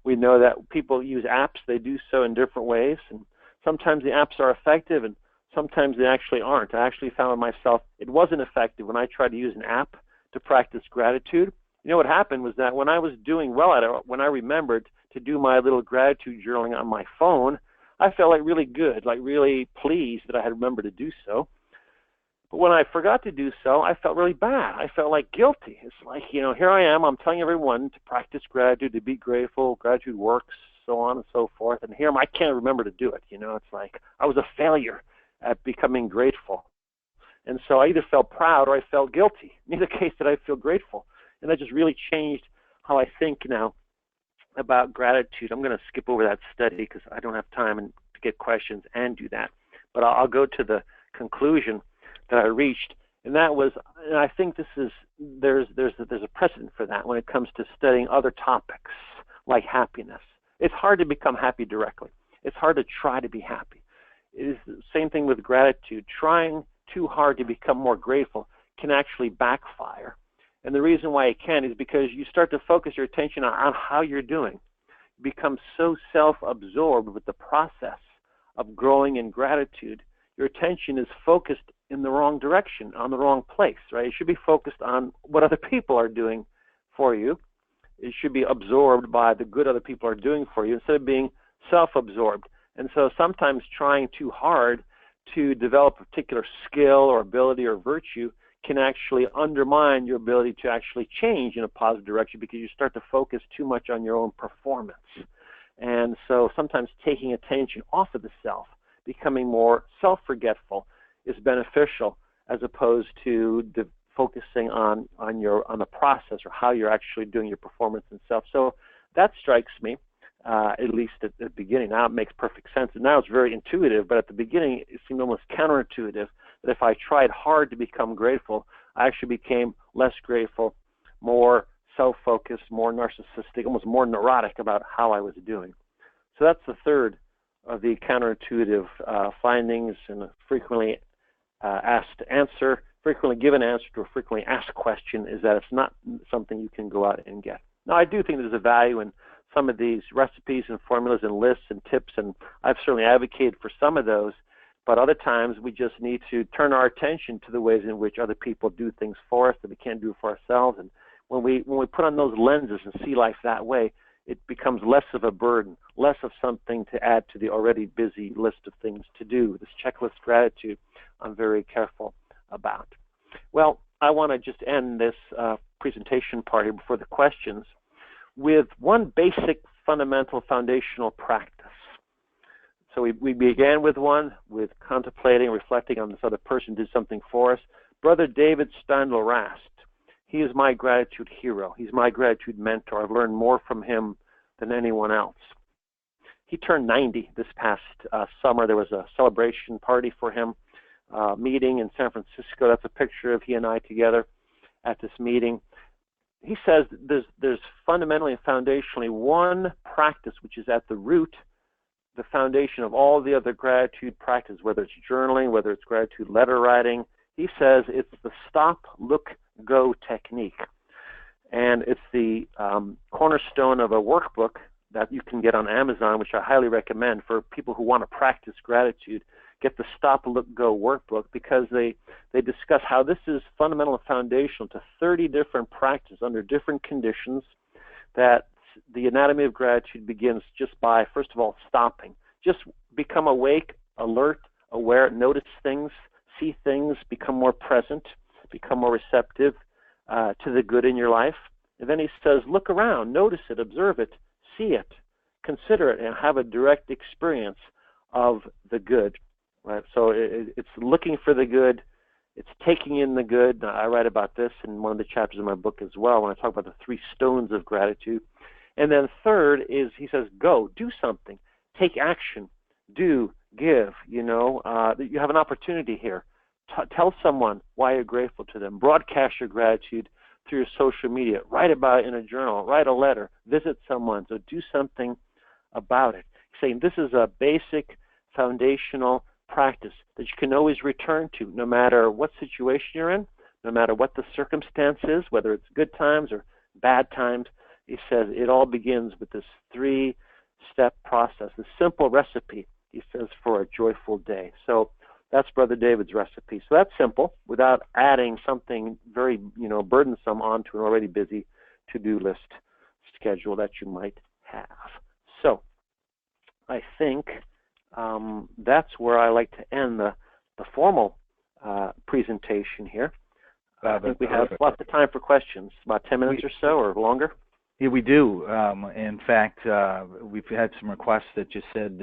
Speaker 2: We know that people use apps. They do so in different ways, and sometimes the apps are effective and sometimes they actually aren't. I actually found myself, it wasn't effective when I tried to use an app to practice gratitude. What happened was that when I was doing well at it, when I remembered to do my little gratitude journaling on my phone, I felt like really good, like really pleased that I had remembered to do so. But when I forgot to do so, I felt really bad. I felt like guilty. It's like, here I am, I'm telling everyone to practice gratitude, to be grateful, gratitude works, so on and so forth, and here I can't remember to do it. It's like I was a failure at becoming grateful. And so I either felt proud or I felt guilty. In either case did I feel grateful. And that just really changed how I think now about gratitude. I'm going to skip over that study because I don't have time to get questions and do that. But I'll go to the conclusion that I reached, and that was, and I think there's a precedent for that when it comes to studying other topics like happiness. It's hard to become happy directly. It's hard to try to be happy. It is the same thing with gratitude. Trying too hard to become more grateful can actually backfire. And the reason why it can is because you start to focus your attention on how you're doing. You become so self-absorbed with the process of growing in gratitude, your attention is focused in the wrong direction, on the wrong place, right? You should be focused on what other people are doing for you. It should be absorbed by the good other people are doing for you instead of being self-absorbed. And so sometimes trying too hard to develop a particular skill or ability or virtue can actually undermine your ability to actually change in a positive direction because you start to focus too much on your own performance. And so sometimes taking attention off of the self, becoming more self-forgetful, is beneficial as opposed to focusing on the process or how you're actually doing your performance and self. So that strikes me, at least at the beginning. Now it makes perfect sense, and now it's very intuitive, but at the beginning it seemed almost counterintuitive that if I tried hard to become grateful, I actually became less grateful, more self-focused, more narcissistic, almost more neurotic about how I was doing. So that's the third of the counterintuitive findings in a frequently frequently given answer to a frequently asked question is that it's not something you can go out and get. Now, I do think there's a value in some of these recipes and formulas and lists and tips, and I've certainly advocated for some of those, but other times we just need to turn our attention to the ways in which other people do things for us that we can't do for ourselves. And when we put on those lenses and see life that way, it becomes less of a burden, less of something to add to the already busy list of things to do. This checklist gratitude I'm very careful about. Well, I want to just end this presentation part here before the questions with one basic fundamental foundational practice. So we began with one, with contemplating, reflecting on this other person did something for us. Brother David Steindl-Rast, he is my gratitude hero. He's my gratitude mentor. I've learned more from him than anyone else. He turned 90 this past summer. There was a celebration party for him, meeting in San Francisco. That's a picture of he and I together at this meeting. He says there's fundamentally and foundationally one practice which is at the root, the foundation of all the other gratitude practices, whether it's journaling, whether it's gratitude letter writing. He says it's the stop, look, go technique. And it's the cornerstone of a workbook that you can get on Amazon, which I highly recommend for people who want to practice gratitude. Get the Stop, Look, Go workbook because they discuss how this is fundamental and foundational to 30 different practices under different conditions, that the anatomy of gratitude begins just by, first of all, stopping. Just become awake, alert, aware, notice things, see things, become more present, become more receptive to the good in your life. And then he says, look around, notice it, observe it, see it, consider it, and have a direct experience of the good. Right? So it's looking for the good, it's taking in the good. I write about this in one of the chapters of my book as well when I talk about the 3 stones of gratitude. And then third is, he says, go, do something, take action, do, give. You have an opportunity here. Tell someone why you're grateful to them. Broadcast your gratitude through your social media, write about it in a journal, write a letter, visit someone, so do something about it. Saying this is a basic foundational practice that you can always return to no matter what situation you're in, no matter what the circumstance is, whether it's good times or bad times. He says it all begins with this 3-step process, a simple recipe, he says, for a joyful day. So that's Brother David's recipe. So that's simple without adding something very, burdensome onto an already busy to-do list schedule that you might have. So I think that's where I like to end the formal presentation here. I think we have lots of time for questions, about 10 minutes or so or longer.
Speaker 1: Yeah, we do. In fact, we've had some requests that just said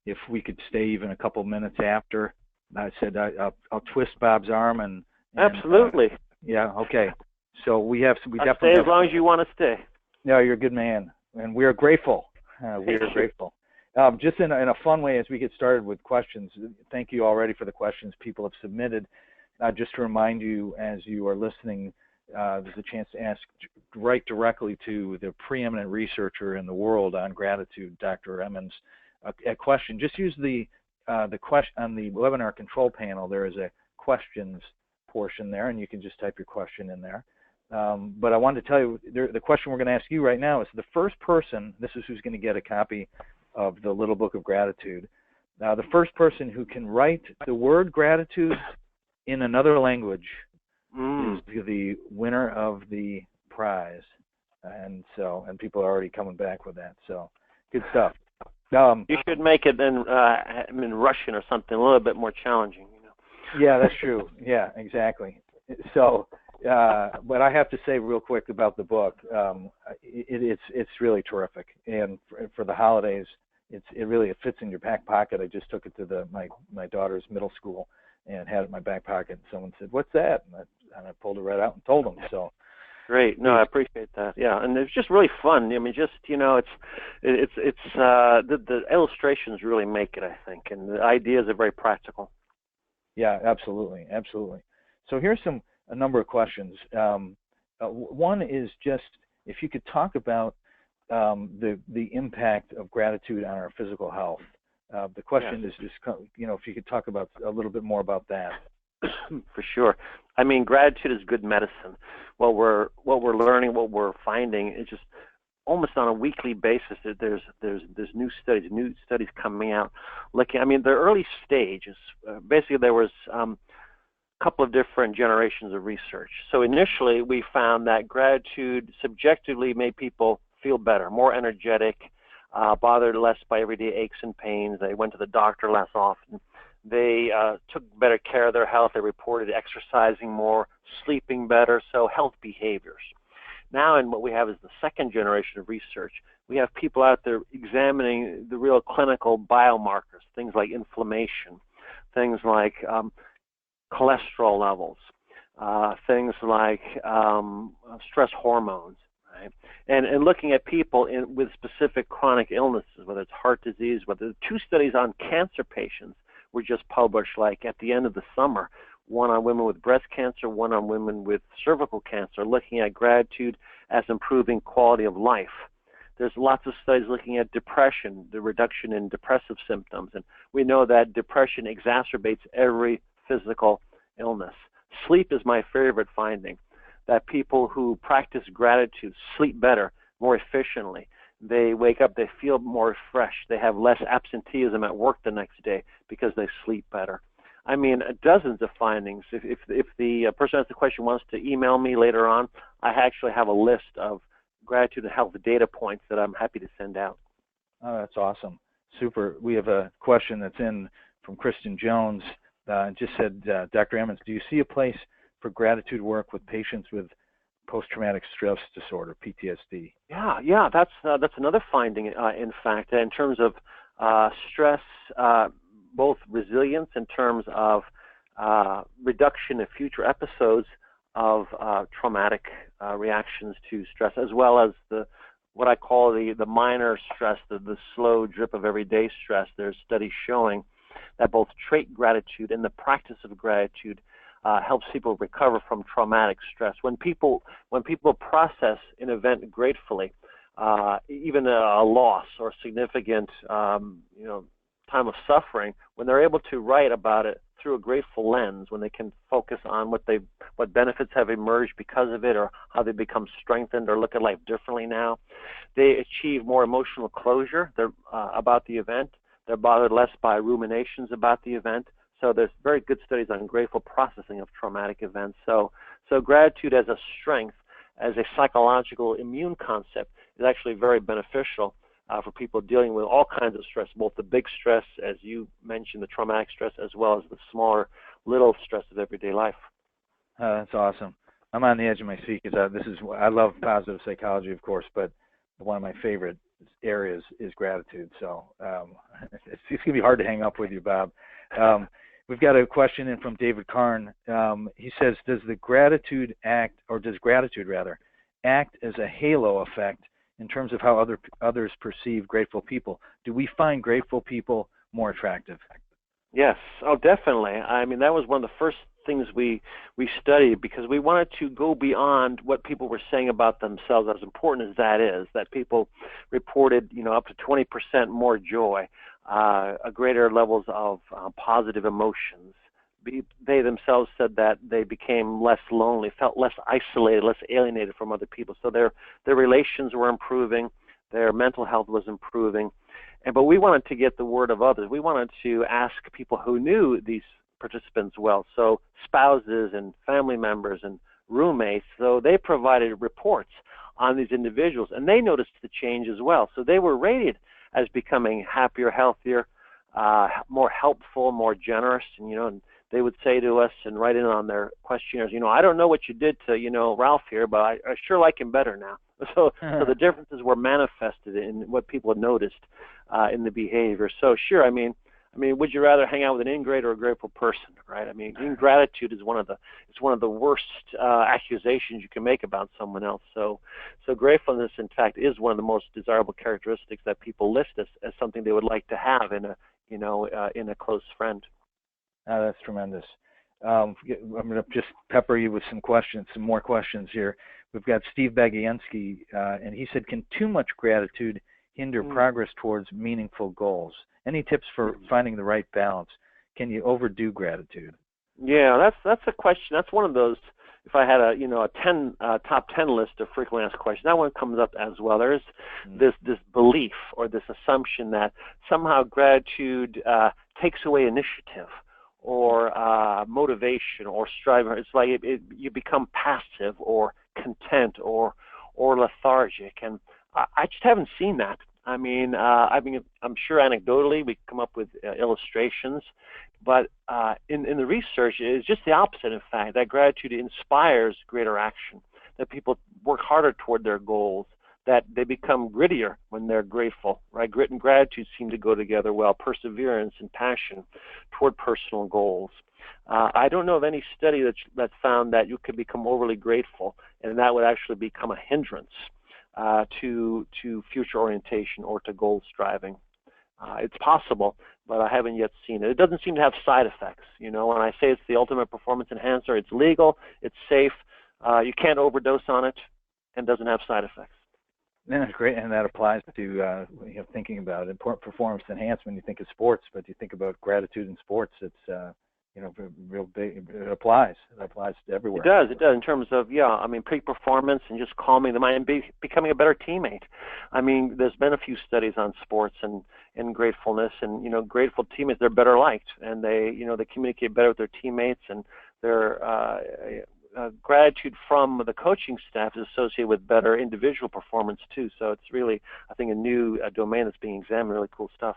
Speaker 1: if we could stay even a couple minutes after. I said I'll twist Bob's arm and
Speaker 2: absolutely.
Speaker 1: Yeah. Okay. So we definitely
Speaker 2: stay as long as you want to stay.
Speaker 1: No, you're a good man, and we are grateful. We are grateful. Just in a fun way, as we get started with questions. Thank you already for the questions people have submitted. Just to remind you, as you are listening, there's a chance to ask right directly to the preeminent researcher in the world on gratitude, Dr. Emmons, a question. Just use the question on the webinar control panel. There is a questions portion there, and you can just type your question in there. But I wanted to tell you, the question we're going to ask you right now is the first person, this is who's going to get a copy of the Little Book of Gratitude. Now, the first person who can write the word gratitude in another language is the winner of the prize. And people are already coming back with that. So, good stuff.
Speaker 2: You should make it in Russian or something a little bit more challenging.
Speaker 1: Yeah, that's true. Yeah, exactly. So, but I have to say real quick about the book. It's really terrific, and for the holidays, it really fits in your back pocket. I just took it to my daughter's middle school and had it in my back pocket. And someone said, "What's that?" And I pulled it right out and told them. So.
Speaker 2: Great. No, I appreciate that. Yeah, and it's just really fun. I mean, the illustrations really make it, I think, and the ideas are very practical.
Speaker 1: Yeah, absolutely. So here's a number of questions. One is just if you could talk about the impact of gratitude on our physical health. The question is just, if you could talk about a little bit more about that.
Speaker 2: For sure. I mean, gratitude is good medicine. What we're learning, what we're finding, is just almost on a weekly basis. There's new studies coming out. Looking, I mean, the early stages. Basically, there was a couple of different generations of research. So initially, we found that gratitude subjectively made people feel better, more energetic, bothered less by everyday aches and pains. They went to the doctor less often. They took better care of their health. They reported exercising more, sleeping better, so health behaviors. Now, and what we have is the second generation of research. We have people out there examining the real clinical biomarkers, things like inflammation, things like cholesterol levels, things like stress hormones, right? And looking at people with specific chronic illnesses, whether it's heart disease, whether 2 studies on cancer patients were just published, like at the end of the summer, one on women with breast cancer, one on women with cervical cancer, looking at gratitude as improving quality of life. There's lots of studies looking at depression, the reduction in depressive symptoms, and we know that depression exacerbates every physical illness. Sleep is my favorite finding, that people who practice gratitude sleep better, more efficiently. They wake up, they feel more refreshed, they have less absenteeism at work the next day because they sleep better. I mean, dozens of findings. If the person who has the question wants to email me later on, I actually have a list of gratitude and health data points that I'm happy to send out.
Speaker 1: Oh, that's awesome. Super. We have a question that's in from Kristen Jones. Just said, Dr. Emmons, do you see a place for gratitude work with patients with post-traumatic stress disorder, PTSD?
Speaker 2: Yeah, that's another finding. In fact, in terms of stress, both resilience in terms of reduction in future episodes of traumatic reactions to stress, as well as what I call the minor stress, the slow drip of everyday stress. There's studies showing that both trait gratitude and the practice of gratitude helps people recover from traumatic stress. When people process an event gratefully, even a loss or significant time of suffering, when they're able to write about it through a grateful lens, when they can focus on what benefits have emerged because of it, or how they become strengthened or look at life differently now, they achieve more emotional closure about the event. They're bothered less by ruminations about the event. So there's very good studies on grateful processing of traumatic events. So gratitude as a strength, as a psychological immune concept, is actually very beneficial for people dealing with all kinds of stress, both the big stress, as you mentioned, the traumatic stress, as well as the smaller, little stress of everyday life.
Speaker 1: That's awesome. I'm on the edge of my seat because I love positive psychology, of course, but one of my favorite areas is gratitude. So it's going to be hard to hang up with you, Bob. We've got a question in from David Karn. He says, does gratitude act as a halo effect in terms of how others perceive grateful people? Do we find grateful people more attractive?
Speaker 2: Yes, oh, definitely. I mean, that was one of the first things we studied, because we wanted to go beyond what people were saying about themselves, as important as that is, that people reported, up to 20% more joy, a greater levels of positive emotions. They themselves said that they became less lonely, felt less isolated, less alienated from other people. So their relations were improving, their mental health was improving. But we wanted to get the word of others. We wanted to ask people who knew these participants well, so spouses and family members and roommates. So they provided reports on these individuals, and they noticed the change as well. So they were rated as becoming happier, healthier, more helpful, more generous, and they would say to us and write in on their questionnaires, I don't know what you did to, Ralph here, but I sure like him better now. So the differences were manifested in what people had noticed in the behavior. So sure, I mean, would you rather hang out with an ingrate or a grateful person, right? I mean, ingratitude is one of the worst accusations you can make about someone else. So gratefulness, in fact, is one of the most desirable characteristics that people list as something they would like to have in a close friend.
Speaker 1: Oh, that's tremendous. I'm going to just pepper you with some more questions here. We've got Steve Bagianski, and he said, can too much gratitude hinder progress towards meaningful goals? Any tips for finding the right balance? Can you overdo gratitude?
Speaker 2: Yeah, that's a question. That's one of those. If I had a top 10 list of frequently asked questions, that one comes up as well. There's this belief or this assumption that somehow gratitude takes away initiative or motivation or striving. It's like you become passive or content or lethargic, and I just haven't seen that. I mean, I'm sure anecdotally we come up with illustrations, but in the research, it's just the opposite. In fact, that gratitude inspires greater action. That people work harder toward their goals. That they become grittier when they're grateful. Right? Grit and gratitude seem to go together well. Perseverance and passion toward personal goals. I don't know of any study that found that you could become overly grateful, and that would actually become a hindrance to future orientation or to goal striving. It's possible, but I haven't yet seen it. It doesn't seem to have side effects. When I say it's the ultimate performance enhancer, it's legal, it's safe, you can't overdose on it, and doesn't have side effects.
Speaker 1: Yeah, that's great, and that applies to thinking about important performance enhancement. You think of sports, but you think about gratitude in sports. It's real big. It applies. It applies to everywhere.
Speaker 2: It does in terms of peak performance and just calming the mind and becoming a better teammate. I mean, there's been a few studies on sports and gratefulness, and grateful teammates, they're better liked, and they communicate better with their teammates, and their gratitude from the coaching staff is associated with better individual performance too. So it's really, I think, a new domain that's being examined. Really cool stuff.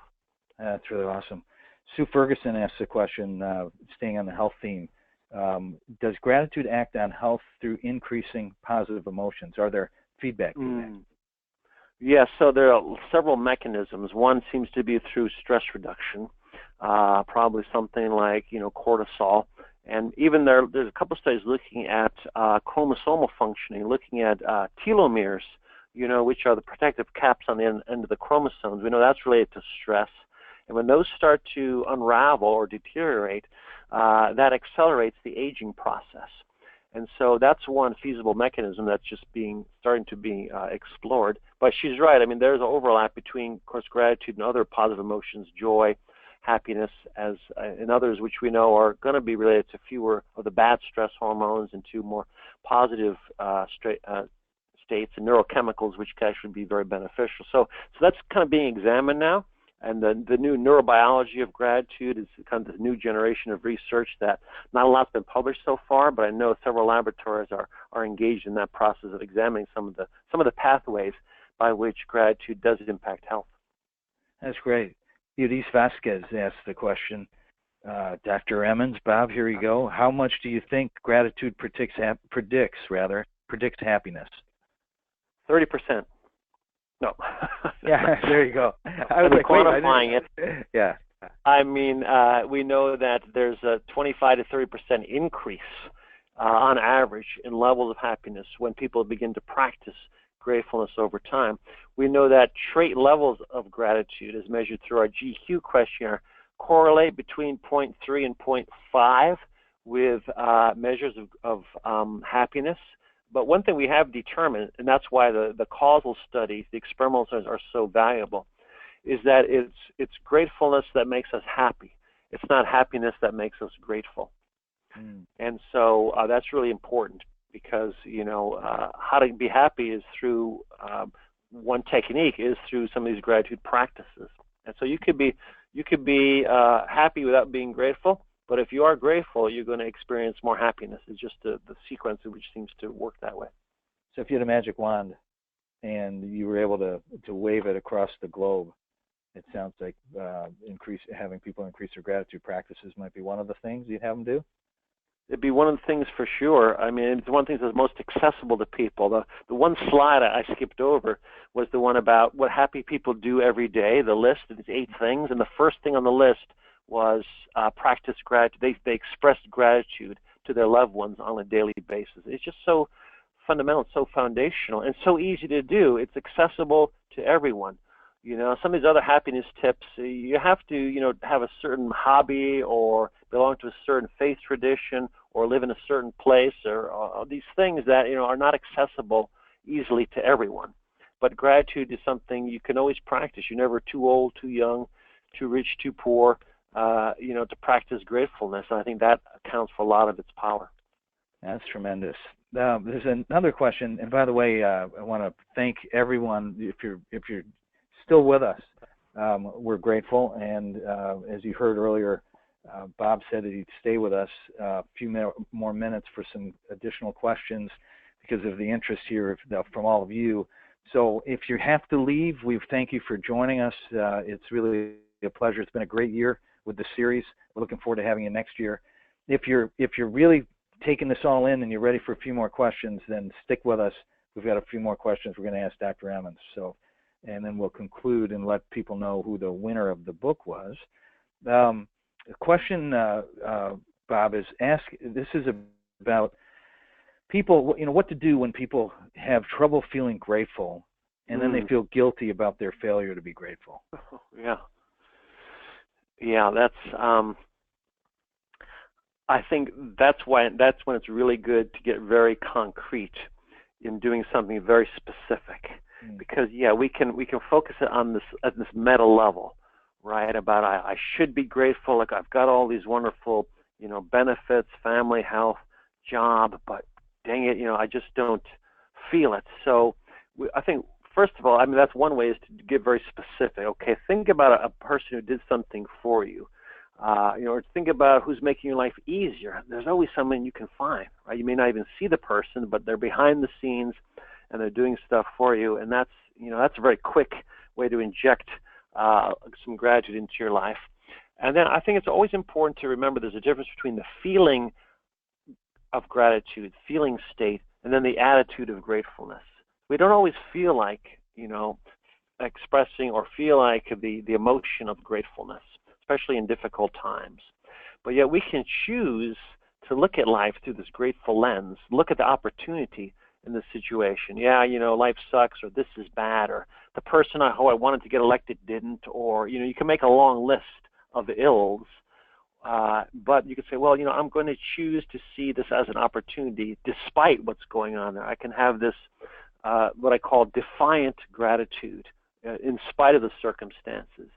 Speaker 1: That's really awesome. Sue Ferguson asks a question, staying on the health theme. Does gratitude act on health through increasing positive emotions? Are there feedback to that?
Speaker 2: Yes, so there are several mechanisms. One seems to be through stress reduction, probably something like cortisol. And even there's a couple of studies looking at chromosomal functioning, looking at telomeres, which are the protective caps on the end of the chromosomes. We know that's related to stress. And when those start to unravel or deteriorate, that accelerates the aging process. And so that's one feasible mechanism that's just starting to be explored. But she's right. I mean, there's an overlap between, of course, gratitude and other positive emotions, joy, happiness, and others, which we know are going to be related to fewer of the bad stress hormones and to more positive states and neurochemicals, which can actually be very beneficial. So that's kind of being examined now. And the new neurobiology of gratitude is kind of this new generation of research that not a lot's been published so far, but I know several laboratories are engaged in that process of examining some of the pathways by which gratitude does impact health.
Speaker 1: That's great. Eunice Vasquez asked the question, Dr. Emmons, Bob, here you go. How much do you think gratitude predicts happiness?
Speaker 2: 30%. No.
Speaker 1: Yeah, there you go. I was
Speaker 2: like, quantifying
Speaker 1: it. Yeah.
Speaker 2: I mean, we know that there's a 25 to 30% increase on average in levels of happiness when people begin to practice gratefulness over time. We know that trait levels of gratitude, as measured through our GQ questionnaire, correlate between 0.3 and 0.5 with measures of happiness. But one thing we have determined, and that's why the causal studies, the experimental studies are so valuable, is that it's gratefulness that makes us happy. It's not happiness that makes us grateful. And so that's really important because, how to be happy is through, one technique is through some of these gratitude practices. And so you could be happy without being grateful. But if you are grateful, you're going to experience more happiness. It's just the sequence which seems to work that way.
Speaker 1: So if you had a magic wand and you were able to wave it across the globe, it sounds like having people increase their gratitude practices might be one of the things you'd have them do?
Speaker 2: It'd be one of the things for sure. I mean, it's one of the things that's most accessible to people. The one slide I skipped over was the one about what happy people do every day, the list of these 8 things. And the first thing on the list was practice gratitude. They expressed gratitude to their loved ones on a daily basis. It's just so fundamental, so foundational, and so easy to do. It's accessible to everyone. Some of these other happiness tips, you have to, have a certain hobby or belong to a certain faith tradition or live in a certain place or these things that, are not accessible easily to everyone. But gratitude is something you can always practice. You're never too old, too young, too rich, too poor, to practice gratefulness. And I think that accounts for a lot of its power.
Speaker 1: That's tremendous. There's another question, and by the way, I want to thank everyone. If you're still with us, we're grateful. And as you heard earlier, Bob said that he'd stay with us a few more minutes for some additional questions because of the interest here from all of you. So if you have to leave, we thank you for joining us. It's really a pleasure. It's been a great year with the series. We're looking forward to having you next year. If you're really taking this all in and you're ready for a few more questions, then stick with us. We've got a few more questions we're going to ask Dr. Emmons. And then we'll conclude and let people know who the winner of the book was. The question, Bob, is this is about people, what to do when people have trouble feeling grateful and then they feel guilty about their failure to be grateful.
Speaker 2: Yeah, that's I think that's when it's really good to get very concrete in doing something very specific. Because we can focus it on this at this meta level, right? About I should be grateful, like I've got all these wonderful, benefits, family, health, job, but dang it, I just don't feel it. So I think first of all, I mean that's one way is to get very specific. Okay, think about a person who did something for you, or think about who's making your life easier. There's always someone you can find, right? You may not even see the person, but they're behind the scenes and they're doing stuff for you, and that's a very quick way to inject some gratitude into your life. And then I think it's always important to remember there's a difference between the feeling of gratitude, feeling state, and then the attitude of gratefulness. We don't always feel like, expressing or feel like the emotion of gratefulness, especially in difficult times. But yet we can choose to look at life through this grateful lens, look at the opportunity in this situation. Life sucks, or this is bad, or the person I wanted to get elected didn't, or, you can make a long list of the ills, But you could say, well, I'm going to choose to see this as an opportunity despite what's going on there. I can have this, what I call defiant gratitude in spite of the circumstances.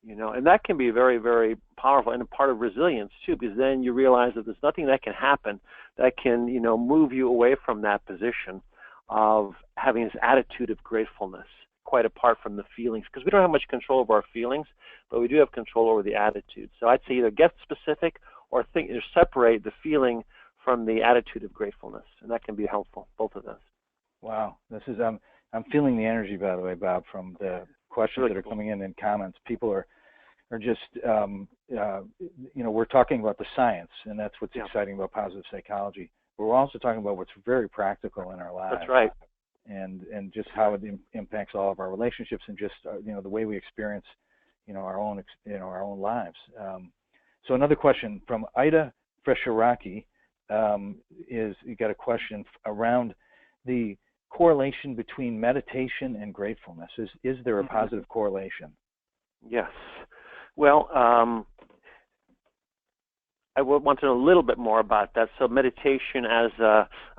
Speaker 2: And that can be very, very powerful and a part of resilience too, because then you realize that there's nothing that can happen that can, move you away from that position of having this attitude of gratefulness, quite apart from the feelings, because we don't have much control over our feelings, but we do have control over the attitude. So I'd say either get specific or separate the feeling from the attitude of gratefulness, and that can be helpful, both of those.
Speaker 1: Wow, this is I'm feeling the energy, by the way, Bob, from the questions that are coming in comments. People are just we're talking about the science, and that's what's exciting about positive psychology. But we're also talking about what's very practical in our lives.
Speaker 2: That's right.
Speaker 1: And just how it impacts all of our relationships and just the way we experience our own lives. So another question from Ida Fresheraki is, you got a question around the correlation between meditation and gratefulness. Is there a positive correlation?
Speaker 2: Yes. Well, I would want to know a little bit more about that. So meditation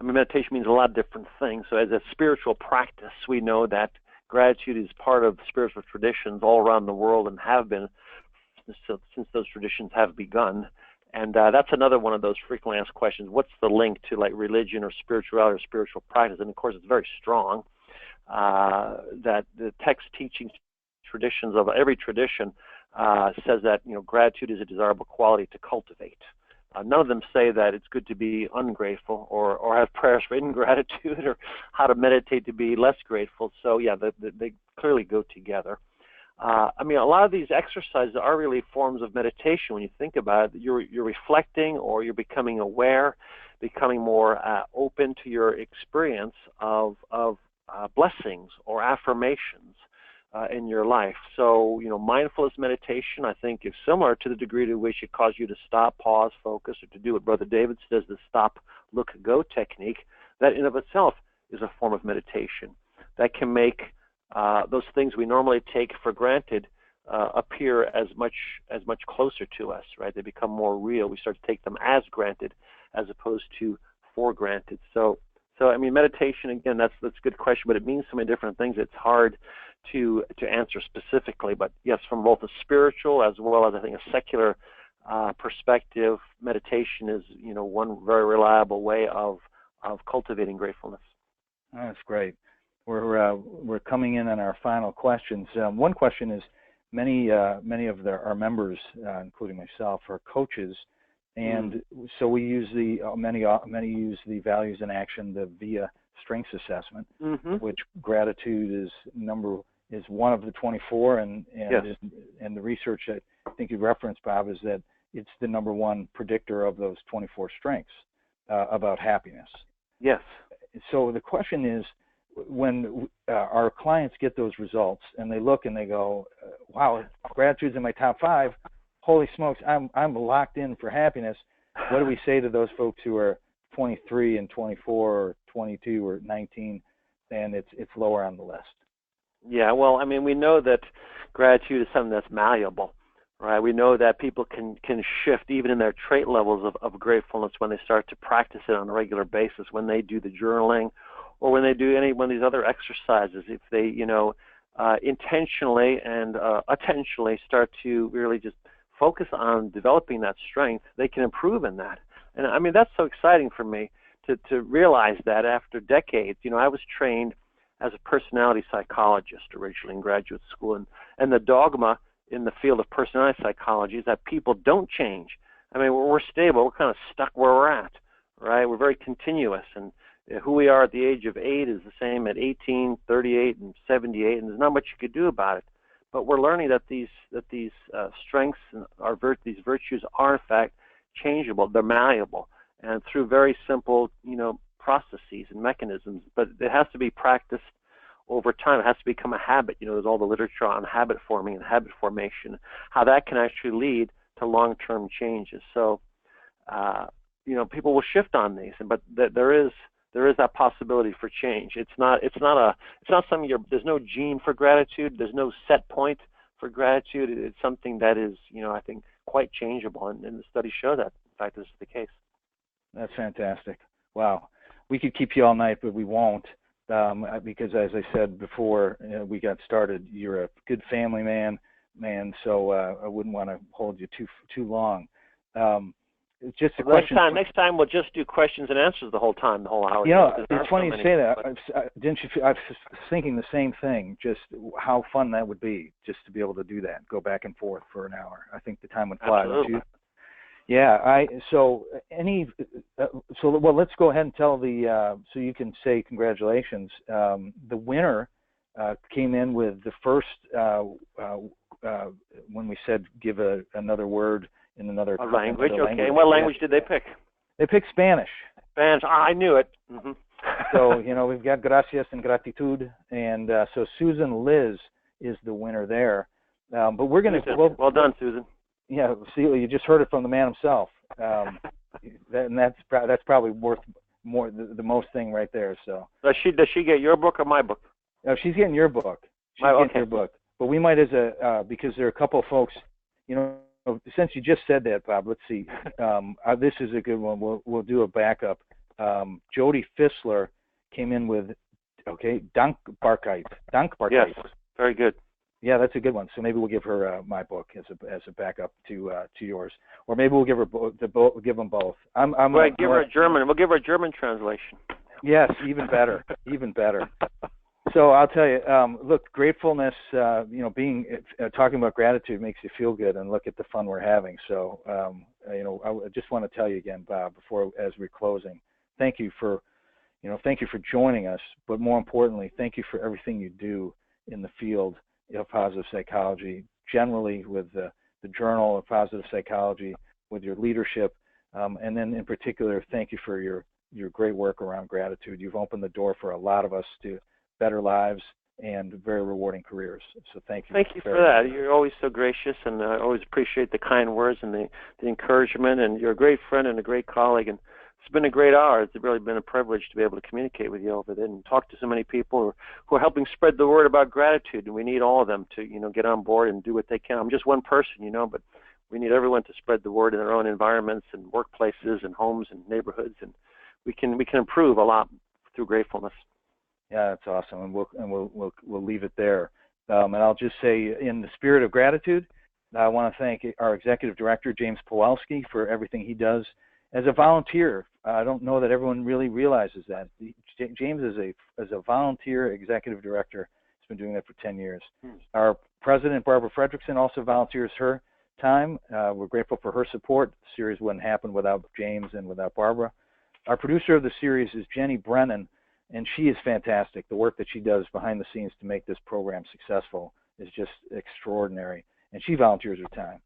Speaker 2: meditation means a lot of different things. So as a spiritual practice, we know that gratitude is part of spiritual traditions all around the world and have been since those traditions have begun. And that's another one of those frequently asked questions. What's the link to like religion or spirituality or spiritual practice? And of course, it's very strong that the text teaching traditions of every tradition says that gratitude is a desirable quality to cultivate. None of them say that it's good to be ungrateful or have prayers for ingratitude or how to meditate to be less grateful. So yeah, they clearly go together. A lot of these exercises are really forms of meditation. When you think about it, you're reflecting, or you're becoming aware, becoming more open to your experience of blessings or affirmations in your life. So, mindfulness meditation, I think, is similar to the degree to which it causes you to stop, pause, focus, or to do what Brother David says, the stop, look, go technique. That in of itself is a form of meditation that can make those things we normally take for granted appear as much closer to us, right? They become more real. We start to take them as granted as opposed to for granted. So meditation, again, that's a good question, but it means so many different things. It's hard to answer specifically. But yes, from both a spiritual as well as, I think, a secular perspective, meditation is one very reliable way of cultivating gratefulness.
Speaker 1: Oh, that's great. We're coming in on our final questions. One question is, many of our members, including myself, are coaches, and so we use many use the values in action, the VIA strengths assessment, which gratitude is one of the 24, and the research that I think you referenced, Bob, is that it's the number one predictor of those 24 strengths about happiness.
Speaker 2: Yes.
Speaker 1: So the question is, when our clients get those results and they look and they go, wow, gratitude's in my top 5, holy smokes, I'm locked in for happiness. What do we say to those folks who are 23 and 24 or 22 or 19 and it's lower on the list?
Speaker 2: Yeah, well, we know that gratitude is something that's malleable, right? We know that people can shift even in their trait levels of gratefulness when they start to practice it on a regular basis, when they do the journaling or when they do any one of these other exercises. If they, intentionally and attentionally start to really just focus on developing that strength, they can improve in that. And that's so exciting for me to realize that after decades. I was trained as a personality psychologist originally in graduate school, and the dogma in the field of personality psychology is that people don't change. We're stable. We're kind of stuck where we're at, right? We're very continuous, and who we are at the age of 8 is the same at 18, 38, and 78, and there's not much you could do about it. But we're learning that these strengths and these virtues are in fact changeable. They're malleable, and through very simple, processes and mechanisms. But it has to be practiced over time. It has to become a habit. There's all the literature on habit forming and habit formation, how that can actually lead to long-term changes. So, people will shift on these, but there is that possibility for change. It's not something there's no gene for gratitude. There's no set point for gratitude. It's something that is, I think, quite changeable, and the studies show that. In fact, this is the case.
Speaker 1: That's fantastic. Wow. We could keep you all night, but we won't, because as I said before we got started, you're a good family man, so I wouldn't want to hold you too long. It's just a question.
Speaker 2: Next time we'll just do questions and answers the whole hour.
Speaker 1: You know, it's funny you say that. Didn't you? I was thinking the same thing. Just how fun that would be, just to be able to do that, go back and forth for an hour. I think the time would fly.
Speaker 2: Absolutely.
Speaker 1: Yeah. So let's go ahead and tell so you can say congratulations. The winner came in with the first when we said give another word in another
Speaker 2: language. Okay. And what language did they pick?
Speaker 1: They picked Spanish.
Speaker 2: Spanish. I knew it. Mm-hmm.
Speaker 1: So we've got gracias and gratitud, and so Susan Liz is the winner there. But we're going to
Speaker 2: well done, Susan.
Speaker 1: Yeah, see, you just heard it from the man himself. That's probably worth more the most thing right there. So
Speaker 2: does she get your book or my book?
Speaker 1: No, she's getting your book. Getting your book. But we might, because there are a couple of folks, since you just said that, Bob. Let's see. This is a good one. We'll do a backup. Jody Fissler came in with Dankbarkeit.
Speaker 2: Yes, very good.
Speaker 1: Yeah, that's a good one. So maybe we'll give her my book as a backup to yours, or maybe we'll give her give them both.
Speaker 2: Give her a German. We'll give her a German translation.
Speaker 1: Yes, even better, even better. So I'll tell you, look, gratefulness. Being talking about gratitude makes you feel good, and look at the fun we're having. So I just want to tell you again, Bob, as we're closing, thank you for joining us, but more importantly, thank you for everything you do in the field of positive psychology, generally with the Journal of Positive Psychology, with your leadership, and then in particular, thank you for your great work around gratitude. You've opened the door for a lot of us to better lives and very rewarding careers. So thank you.
Speaker 2: Thank you for that. You're always so gracious, and I always appreciate the kind words and the encouragement, and you're a great friend and a great colleague, and it's been a great hour. It's really been a privilege to be able to communicate with you over there and talk to so many people who are helping spread the word about gratitude, and we need all of them to, get on board and do what they can. I'm just one person, but we need everyone to spread the word in their own environments and workplaces and homes and neighborhoods, and we can improve a lot through gratefulness.
Speaker 1: Yeah, that's awesome, and we'll leave it there. And I'll just say, in the spirit of gratitude, I want to thank our executive director, James Pawelski, for everything he does as a volunteer. I don't know that everyone really realizes that. James is a volunteer executive director. He's been doing that for 10 years. Our president, Barbara Fredrickson, also volunteers her time. We're grateful for her support. The series wouldn't happen without James and without Barbara. Our producer of the series is Jenny Brennan, and she is fantastic. The work that she does behind the scenes to make this program successful is just extraordinary, and she volunteers her time.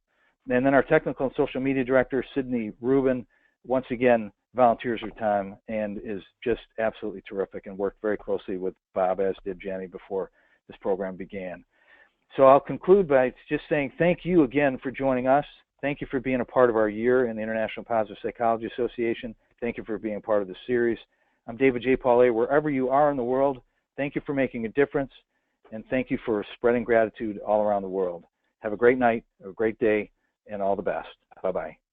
Speaker 1: And then our technical and social media director, Sydney Rubin, once again volunteers her time and is just absolutely terrific, and worked very closely with Bob, as did Jenny, before this program began. So I'll conclude by just saying thank you again for joining us. Thank you for being a part of our year in the International Positive Psychology Association. Thank you for being a part of the series. I'm David J. Paulet. Wherever you are in the world, thank you for making a difference, and thank you for spreading gratitude all around the world. Have a great night, a great day, and all the best. Bye-bye.